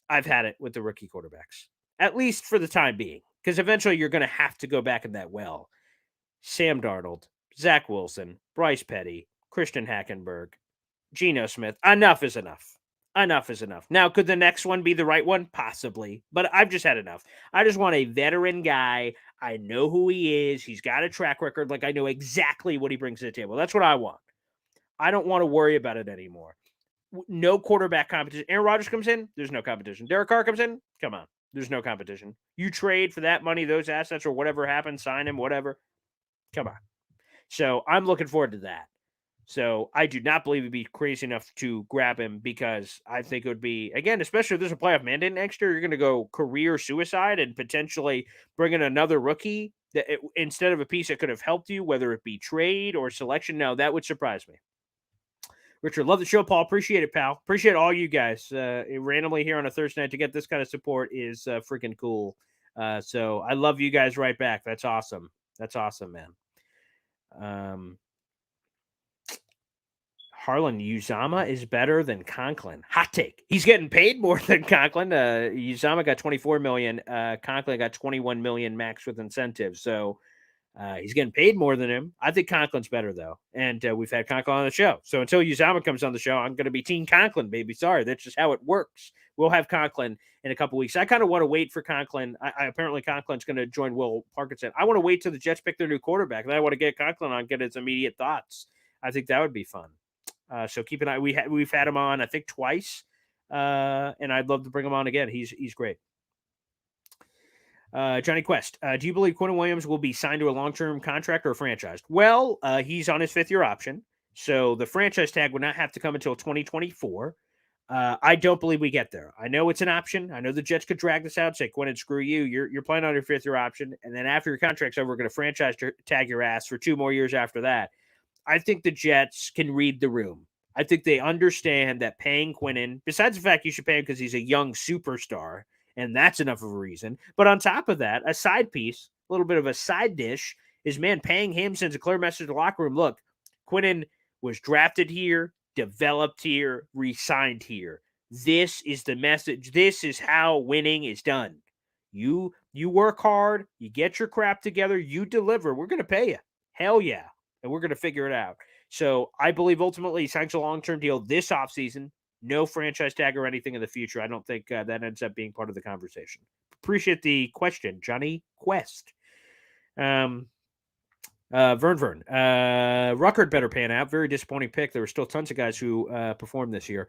I've had it with the rookie quarterbacks, at least for the time being, because eventually you're going to have to go back in that well. Sam Darnold, Zach Wilson, Bryce Petty, Christian Hackenberg, Geno Smith. Enough is enough. Enough is enough. Now, could the next one be the right one? Possibly, but I've just had enough. I just want a veteran guy. I know who he is. He's got a track record. Like, I know exactly what he brings to the table. That's what I want. I don't want to worry about it anymore. No quarterback competition. Aaron Rodgers comes in, there's no competition. Derek Carr comes in, come on, there's no competition. You trade for that money, those assets, or whatever happens, sign him, whatever. Come on. So I'm looking forward to that. So I do not believe it'd be crazy enough to grab him because I think it would be, again, especially if there's a playoff mandate next year, you're going to go career suicide and potentially bring in another rookie that instead of a piece that could have helped you, whether it be trade or selection. No, that would surprise me. Richard, love the show, Paul. Appreciate it, pal. Appreciate all you guys. Randomly here on a Thursday night to get this kind of support is freaking cool. So I love you guys right back. That's awesome. That's awesome, man. Harlan Uzama is better than Conklin. Hot take. He's getting paid more than Conklin. Uzama got $24 million. Conklin got $21 million max with incentives. So he's getting paid more than him. I think Conklin's better, though. And we've had Conklin on the show. So until Uzama comes on the show, I'm going to be Team Conklin, baby. Sorry. That's just how it works. We'll have Conklin in a couple weeks. I kind of want to wait for Conklin. Apparently, Conklin's going to join Will Parkinson. I want to wait till the Jets pick their new quarterback. Then I want to get Conklin on, get his immediate thoughts. I think that would be fun. So keep an eye. We've had him on, I think, twice. And I'd love to bring him on again. He's great. Johnny Quest, do you believe Quentin Williams will be signed to a long-term contract or franchised? Well, he's on his fifth-year option, so the franchise tag would not have to come until 2024. I don't believe we get there. I know it's an option. I know the Jets could drag this out, say, Quentin, screw you. You're playing on your fifth-year option, and then after your contract's over, we're going to franchise tag your ass for 2 more years after that. I think the Jets can read the room. I think they understand that paying Quentin, besides the fact you should pay him because he's a young superstar, and that's enough of a reason. But on top of that, a side piece, a little bit of a side dish, is, man, paying him sends a clear message to the locker room. Look, Quentin was drafted here, developed here, re-signed here. This is the message. This is how winning is done. You work hard, you get your crap together, you deliver. We're going to pay you. Hell yeah. And we're going to figure it out. So I believe ultimately he signs a long-term deal this offseason. No franchise tag or anything in the future. I don't think that ends up being part of the conversation. Appreciate the question, Johnny Quest. Vern. Ruckert better pan out. Very disappointing pick. There were still tons of guys who performed this year.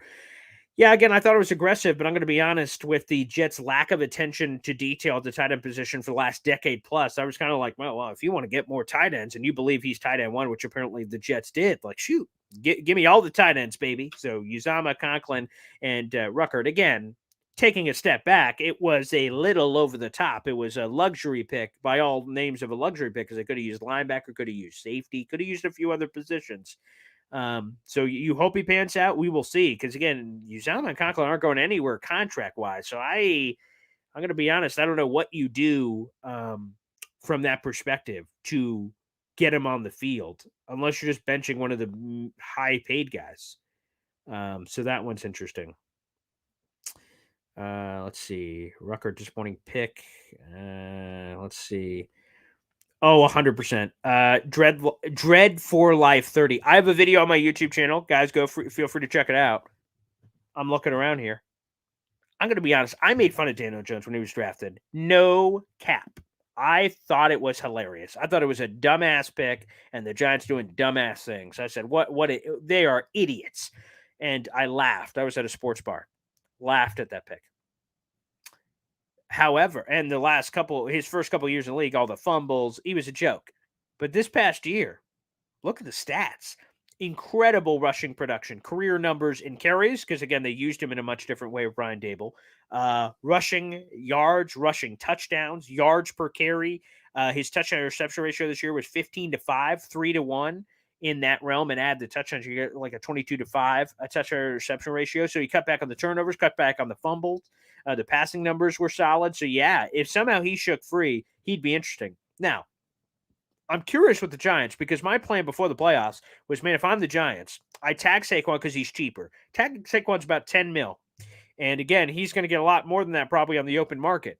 Yeah, again, I thought it was aggressive, but I'm going to be honest with the Jets' lack of attention to detail at the tight end position for the last decade plus. I was kind of like, well, if you want to get more tight ends and you believe he's tight end one, which apparently the Jets did, like, shoot, give me all the tight ends, baby. So Uzama, Conklin, and Ruckert. Again, taking a step back, it was a little over the top. It was a luxury pick by all names of a luxury pick because they could have used linebacker, could have used safety, could have used a few other positions. So you hope he pans out. We will see. Because again, Uzama and Conklin aren't going anywhere contract wise. So I'm going to be honest. I don't know what you do from that perspective to get him on the field, unless you're just benching one of the high paid guys. So that one's interesting. Let's see. Rucker disappointing pick. Let's see. Oh, 100%. Dread for Life 30. I have a video on my YouTube channel. Guys, feel free to check it out. I'm looking around here. I'm going to be honest. I made fun of Daniel Jones when he was drafted. No cap. I thought it was hilarious. I thought it was a dumbass pick, and the Giants doing dumbass things. I said, they are idiots. And I laughed. I was at a sports bar. Laughed at that pick. However, and his first couple years in the league, all the fumbles, he was a joke. But this past year, look at the stats. Incredible rushing production, career numbers in carries, because again, they used him in a much different way with Brian Dable. Rushing yards, rushing touchdowns, yards per carry. His touchdown reception ratio this year was 15-5, 3-1 in that realm, and add the touchdowns, you get like a 22-5 a touchdown reception ratio. So he cut back on the turnovers, cut back on the fumbles. The passing numbers were solid. So yeah, if somehow he shook free, he'd be interesting. Now, I'm curious with the Giants because my plan before the playoffs was, man, if I'm the Giants, I tag Saquon because he's cheaper. Tag Saquon's about $10 million. And again, he's going to get a lot more than that probably on the open market.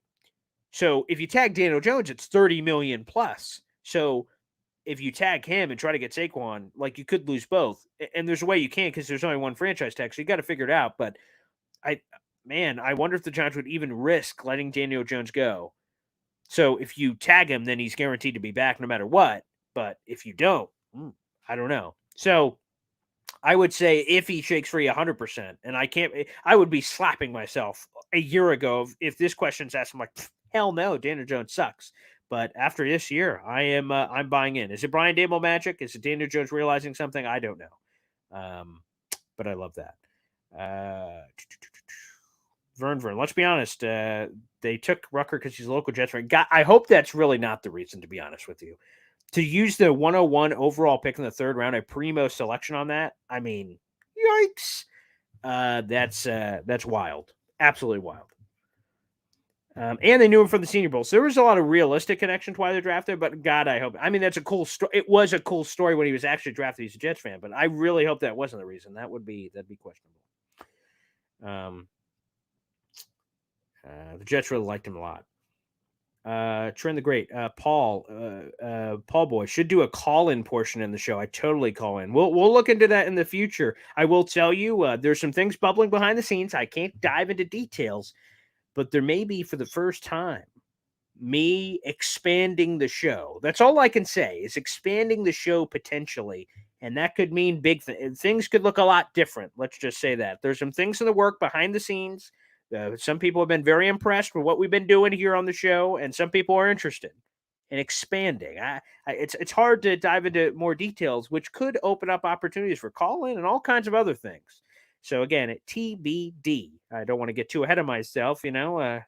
So if you tag Daniel Jones, it's $30 million plus. So if you tag him and try to get Saquon, like you could lose both. And there's a way you can't because there's only one franchise tag, so you got to figure it out. But I wonder if the Giants would even risk letting Daniel Jones go. So if you tag him, then he's guaranteed to be back no matter what. But if you don't, I don't know. So I would say if he shakes free 100%, and I would be slapping myself a year ago if this question's asked. I'm like, hell no, Daniel Jones sucks. But after this year, I'm buying in. Is it Brian Dable magic? Is it Daniel Jones realizing something? I don't know. But I love that. Vern, let's be honest. They took Rucker because he's a local Jets fan. I hope that's really not the reason, to be honest with you. To use the 101 overall pick in the third round, a primo selection on that, I mean, yikes. That's wild. Absolutely wild. And they knew him from the Senior Bowl. So there was a lot of realistic connection to why they're drafted, but God, I hope. I mean, that's a cool story. It was a cool story when he was actually drafted. He's a Jets fan, but I really hope that wasn't the reason. That'd be questionable. The Jets really liked him a lot. Trend the Great, Paul Boy should do a call-in portion in the show. I totally call in. We'll look into that in the future. I will tell you, there's some things bubbling behind the scenes. I can't dive into details, but there may be, for the first time, me expanding the show. That's all I can say, is expanding the show potentially, and that could mean big things. Things could look a lot different. Let's just say that. There's some things in the work behind the scenes. Some people have been very impressed with what we've been doing here on the show, and some people are interested in expanding. It's hard to dive into more details, which could open up opportunities for call-in and all kinds of other things. So again, at TBD. I don't want to get too ahead of myself,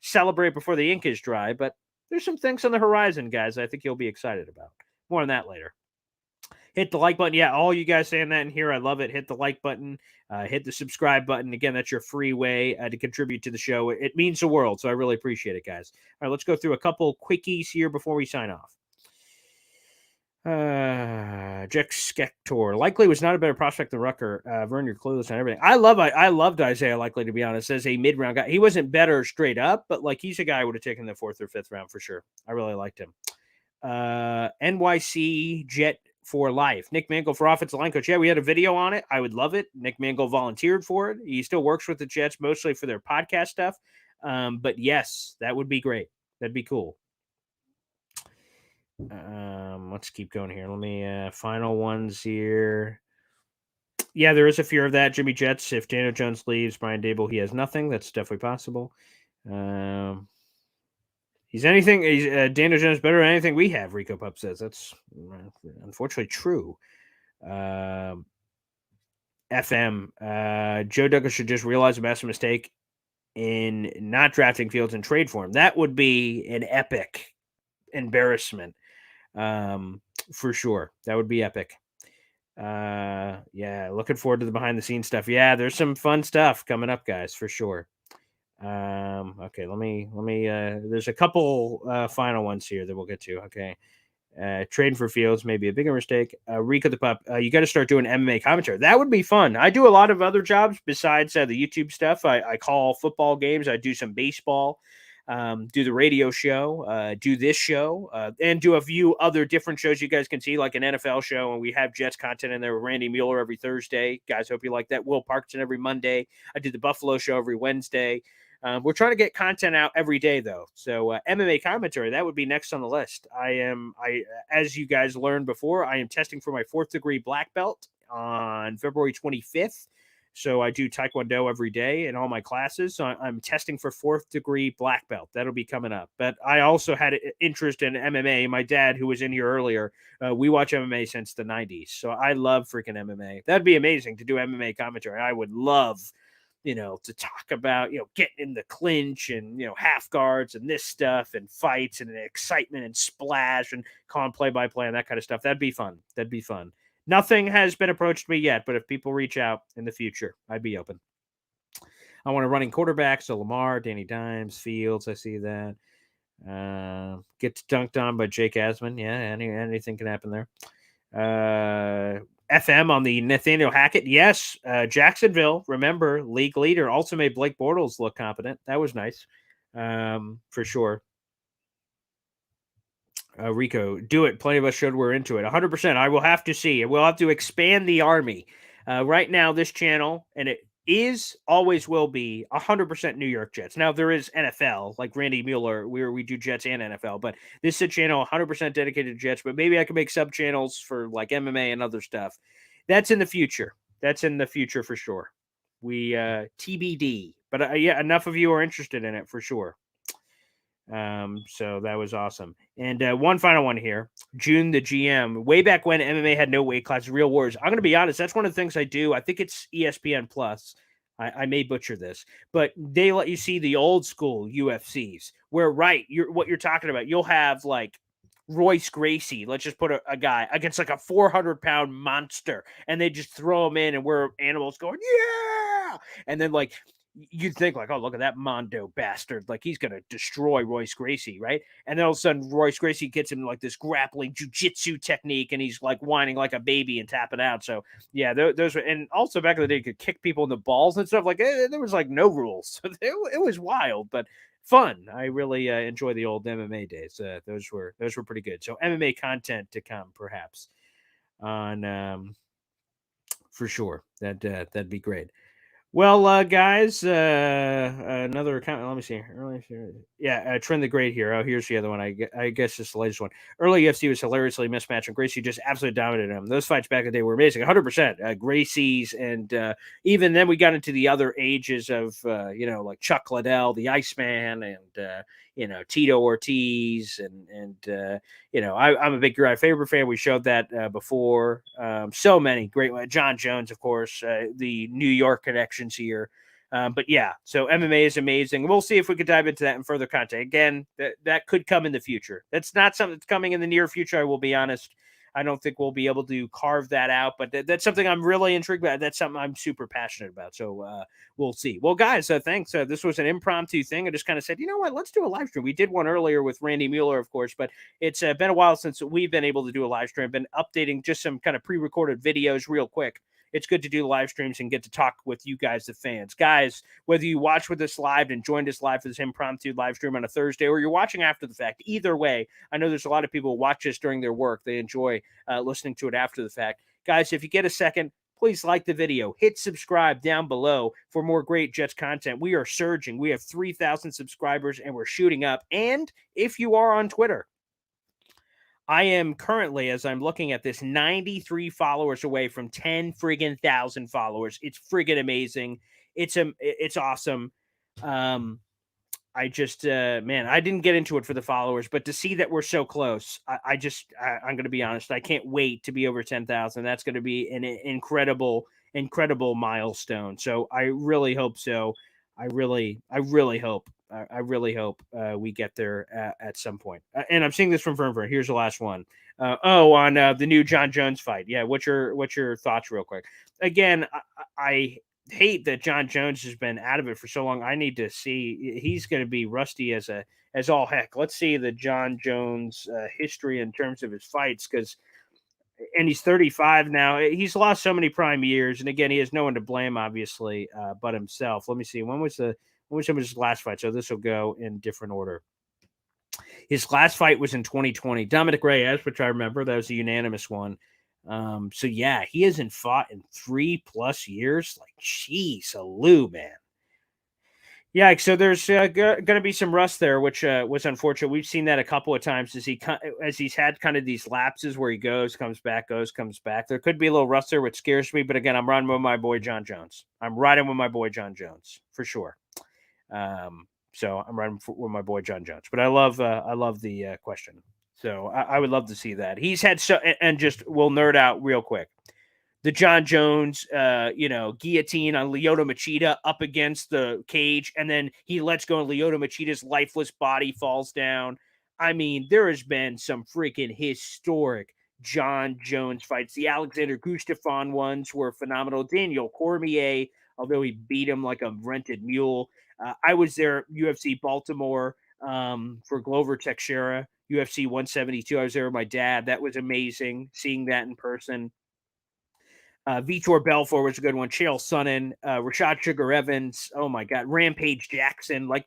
celebrate before the ink is dry, but there's some things on the horizon, guys, I think you'll be excited about. More on that later. Hit the like button. Yeah, all you guys saying that in here, I love it. Hit the like button. Hit the subscribe button. Again, that's your free way to contribute to the show. It means the world, so I really appreciate it, guys. All right, let's go through a couple quickies here before we sign off. Jack Skector likely was not a better prospect than Rucker. Vern, you're clueless on everything. I loved Isaiah Likely, to be honest, as a mid-round guy. He wasn't better straight up, but like he's a guy I would have taken the 4th or 5th round for sure. I really liked him. NYC Jet for life. Nick Mangold for offensive line coach. Yeah, we had a video on it. I would love it. Nick Mangold volunteered for it. He still works with the Jets mostly for their podcast stuff. But yes, that would be great. That'd be cool. Let's keep going here. Let me final ones here. Yeah, there is a fear of that. Jimmy Jets, if Daniel Jones leaves, Brian Dable, he has nothing. That's definitely possible. He's Daniel Jones better than anything we have, Rico Pup says. That's unfortunately true. FM, Joe Douglas should just realize a massive mistake in not drafting Fields in trade for him. That would be an epic embarrassment. For sure. That would be epic. Yeah, looking forward to the behind the scenes stuff. Yeah, there's some fun stuff coming up, guys, for sure. Okay, let me there's a couple final ones here that we'll get to. Okay. Trading for Fields may be a bigger mistake. Rico the Pup, you got to start doing MMA commentary. That would be fun. I do a lot of other jobs besides the YouTube stuff. I call football games. I do some baseball. Do the radio show, do this show, and do a few other different shows you guys can see, like an NFL show, and we have Jets content in there with Randy Mueller every Thursday. Guys, hope you like that. Will Parkinson every Monday. I do the Buffalo show every Wednesday. We're trying to get content out every day, though. So MMA commentary, that would be next on the list. As you guys learned before, I am testing for my 4th degree black belt on February 25th. So I do Taekwondo every day in all my classes. So I'm testing for 4th degree black belt. That'll be coming up. But I also had an interest in MMA. My dad, who was in here earlier, we watch MMA since the 90s. So I love freaking MMA. That'd be amazing to do MMA commentary. I would love, to talk about, getting in the clinch and, half guards and this stuff and fights and excitement and splash and calling play-by-play and that kind of stuff. That'd be fun. Nothing has been approached me yet, but if people reach out in the future, I'd be open. I want a running quarterback, so Lamar, Danny Dimes, Fields, I see that. Gets dunked on by Jake Asman. Yeah, anything can happen there. FM on the Nathaniel Hackett. Yes, Jacksonville, remember, league leader, also made Blake Bortles look competent. That was nice, for sure. Rico, do it. Plenty of us should. We're into it. 100%. I will have to see. We'll have to expand the army. Right now, this channel, and it is, always will be, 100% New York Jets. Now, there is NFL, like Randy Mueller, where we do Jets and NFL, but this is a channel 100% dedicated to Jets, but maybe I can make sub-channels for, like, MMA and other stuff. That's in the future. That's in the future for sure. We, TBD. But, yeah, enough of you are interested in it for sure. So that was awesome. And one final one here. June, the GM, way back when MMA had no weight class, Real Wars. I'm going to be honest. That's one of the things I do. I think it's ESPN Plus. I may butcher this, but they let you see the old school UFCs where, right, what you're talking about. You'll have like Royce Gracie. Let's just put a guy against like a 400-pound monster, and they just throw him in, and we're animals going, yeah. And then like, you'd think like, oh, look at that Mondo bastard. Like he's going to destroy Royce Gracie, right? And then all of a sudden Royce Gracie gets him like this grappling jiu-jitsu technique, and he's like whining like a baby and tapping out. So yeah, those were, and also back in the day, you could kick people in the balls and stuff like there was like no rules. So it was wild, but fun. I really enjoy the old MMA days. Those were pretty good. So MMA content to come perhaps on, for sure. That'd be great. Well, guys, another account. Let me see. Yeah, Trend the Great here. Oh, here's the other one. I guess it's the latest one. Early UFC was hilariously mismatched, and Gracie just absolutely dominated him. Those fights back in the day were amazing. 100%. Gracie's, and even then we got into the other ages of, like Chuck Liddell, the Iceman, and Tito Ortiz, and I'm a big Uriah Faber fan. We showed that before. So many great ones. John Jones, of course, the New York connections here. But yeah, so MMA is amazing. We'll see if we could dive into that in further content. Again, that could come in the future. That's not something that's coming in the near future, I will be honest. I don't think we'll be able to carve that out, but that's something I'm really intrigued by. That's something I'm super passionate about. So we'll see. Well, guys, thanks. This was an impromptu thing. I just kind of said, you know what? Let's do a live stream. We did one earlier with Randy Mueller, of course, but it's been a while since we've been able to do a live stream. I've been updating just some kind of pre-recorded videos real quick. It's good to do live streams and get to talk with you guys, the fans. Guys, whether you watch with us live and joined us live for this impromptu live stream on a Thursday, or you're watching after the fact, either way, I know there's a lot of people who watch this during their work. They enjoy listening to it after the fact. Guys, if you get a second, please like the video. Hit subscribe down below for more great Jets content. We are surging. We have 3,000 subscribers, and we're shooting up. And if you are on Twitter, I am currently, as I'm looking at this, 93 followers away from 10 friggin' thousand followers. It's friggin' amazing. It's awesome. I just, man, I didn't get into it for the followers, but to see that we're so close, I'm going to be honest. I can't wait to be over 10,000. That's going to be an incredible milestone. So I really hope so. I really hope. I really hope we get there at some point. And I'm seeing this from Vern. Here's the last one. On the new John Jones fight. Yeah, what's your thoughts, real quick? Again, I hate that John Jones has been out of it for so long. I need to see. He's going to be rusty as all heck. Let's see the John Jones history in terms of his fights, and he's 35 now. He's lost so many prime years, and again, he has no one to blame, obviously, but himself. Let me see. When was his last fight? So this will go in different order. His last fight was in 2020. Dominic Reyes, which I remember, that was a unanimous one. So yeah, he hasn't fought in 3+ years. Like, geez, Lou, man. Yeah, so there's going to be some rust there, which was unfortunate. We've seen that a couple of times as he's had kind of these lapses where he comes back. There could be a little rust there, which scares me. But again, I'm riding with my boy John Jones. For sure. So I'm riding with my boy John Jones. But I love the question. So I would love to see that. He's had and just we'll nerd out real quick. The John Jones, guillotine on Lyoto Machida up against the cage, and then he lets go, and Lyoto Machida's lifeless body falls down. I mean, there has been some freaking historic John Jones fights. The Alexander Gustafsson ones were phenomenal. Daniel Cormier, although he beat him like a rented mule. I was there, UFC Baltimore, for Glover Teixeira, UFC 172. I was there with my dad. That was amazing, seeing that in person. Vitor Belfort was a good one. Chael Sonnen, Rashad Sugar Evans. Oh my God, Rampage Jackson. Like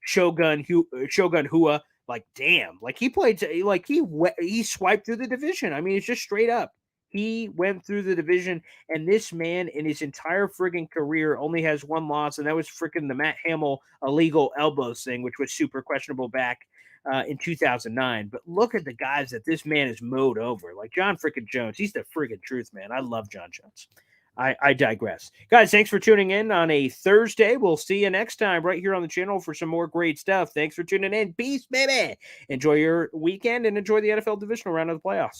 Shogun Hua. like, damn, like he played, like he swiped through the division. I mean, it's just straight up. He went through the division, and this man in his entire friggin' career only has one loss, and that was freaking the Matt Hamill illegal elbows thing, which was super questionable back in 2009. But look at the guys that this man is mowed over. Like John freaking Jones. He's the friggin' truth, man. I love John Jones. I digress. Guys, thanks for tuning in on a Thursday. We'll see you next time right here on the channel for some more great stuff. Thanks for tuning in. Peace, baby. Enjoy your weekend and enjoy the NFL divisional round of the playoffs.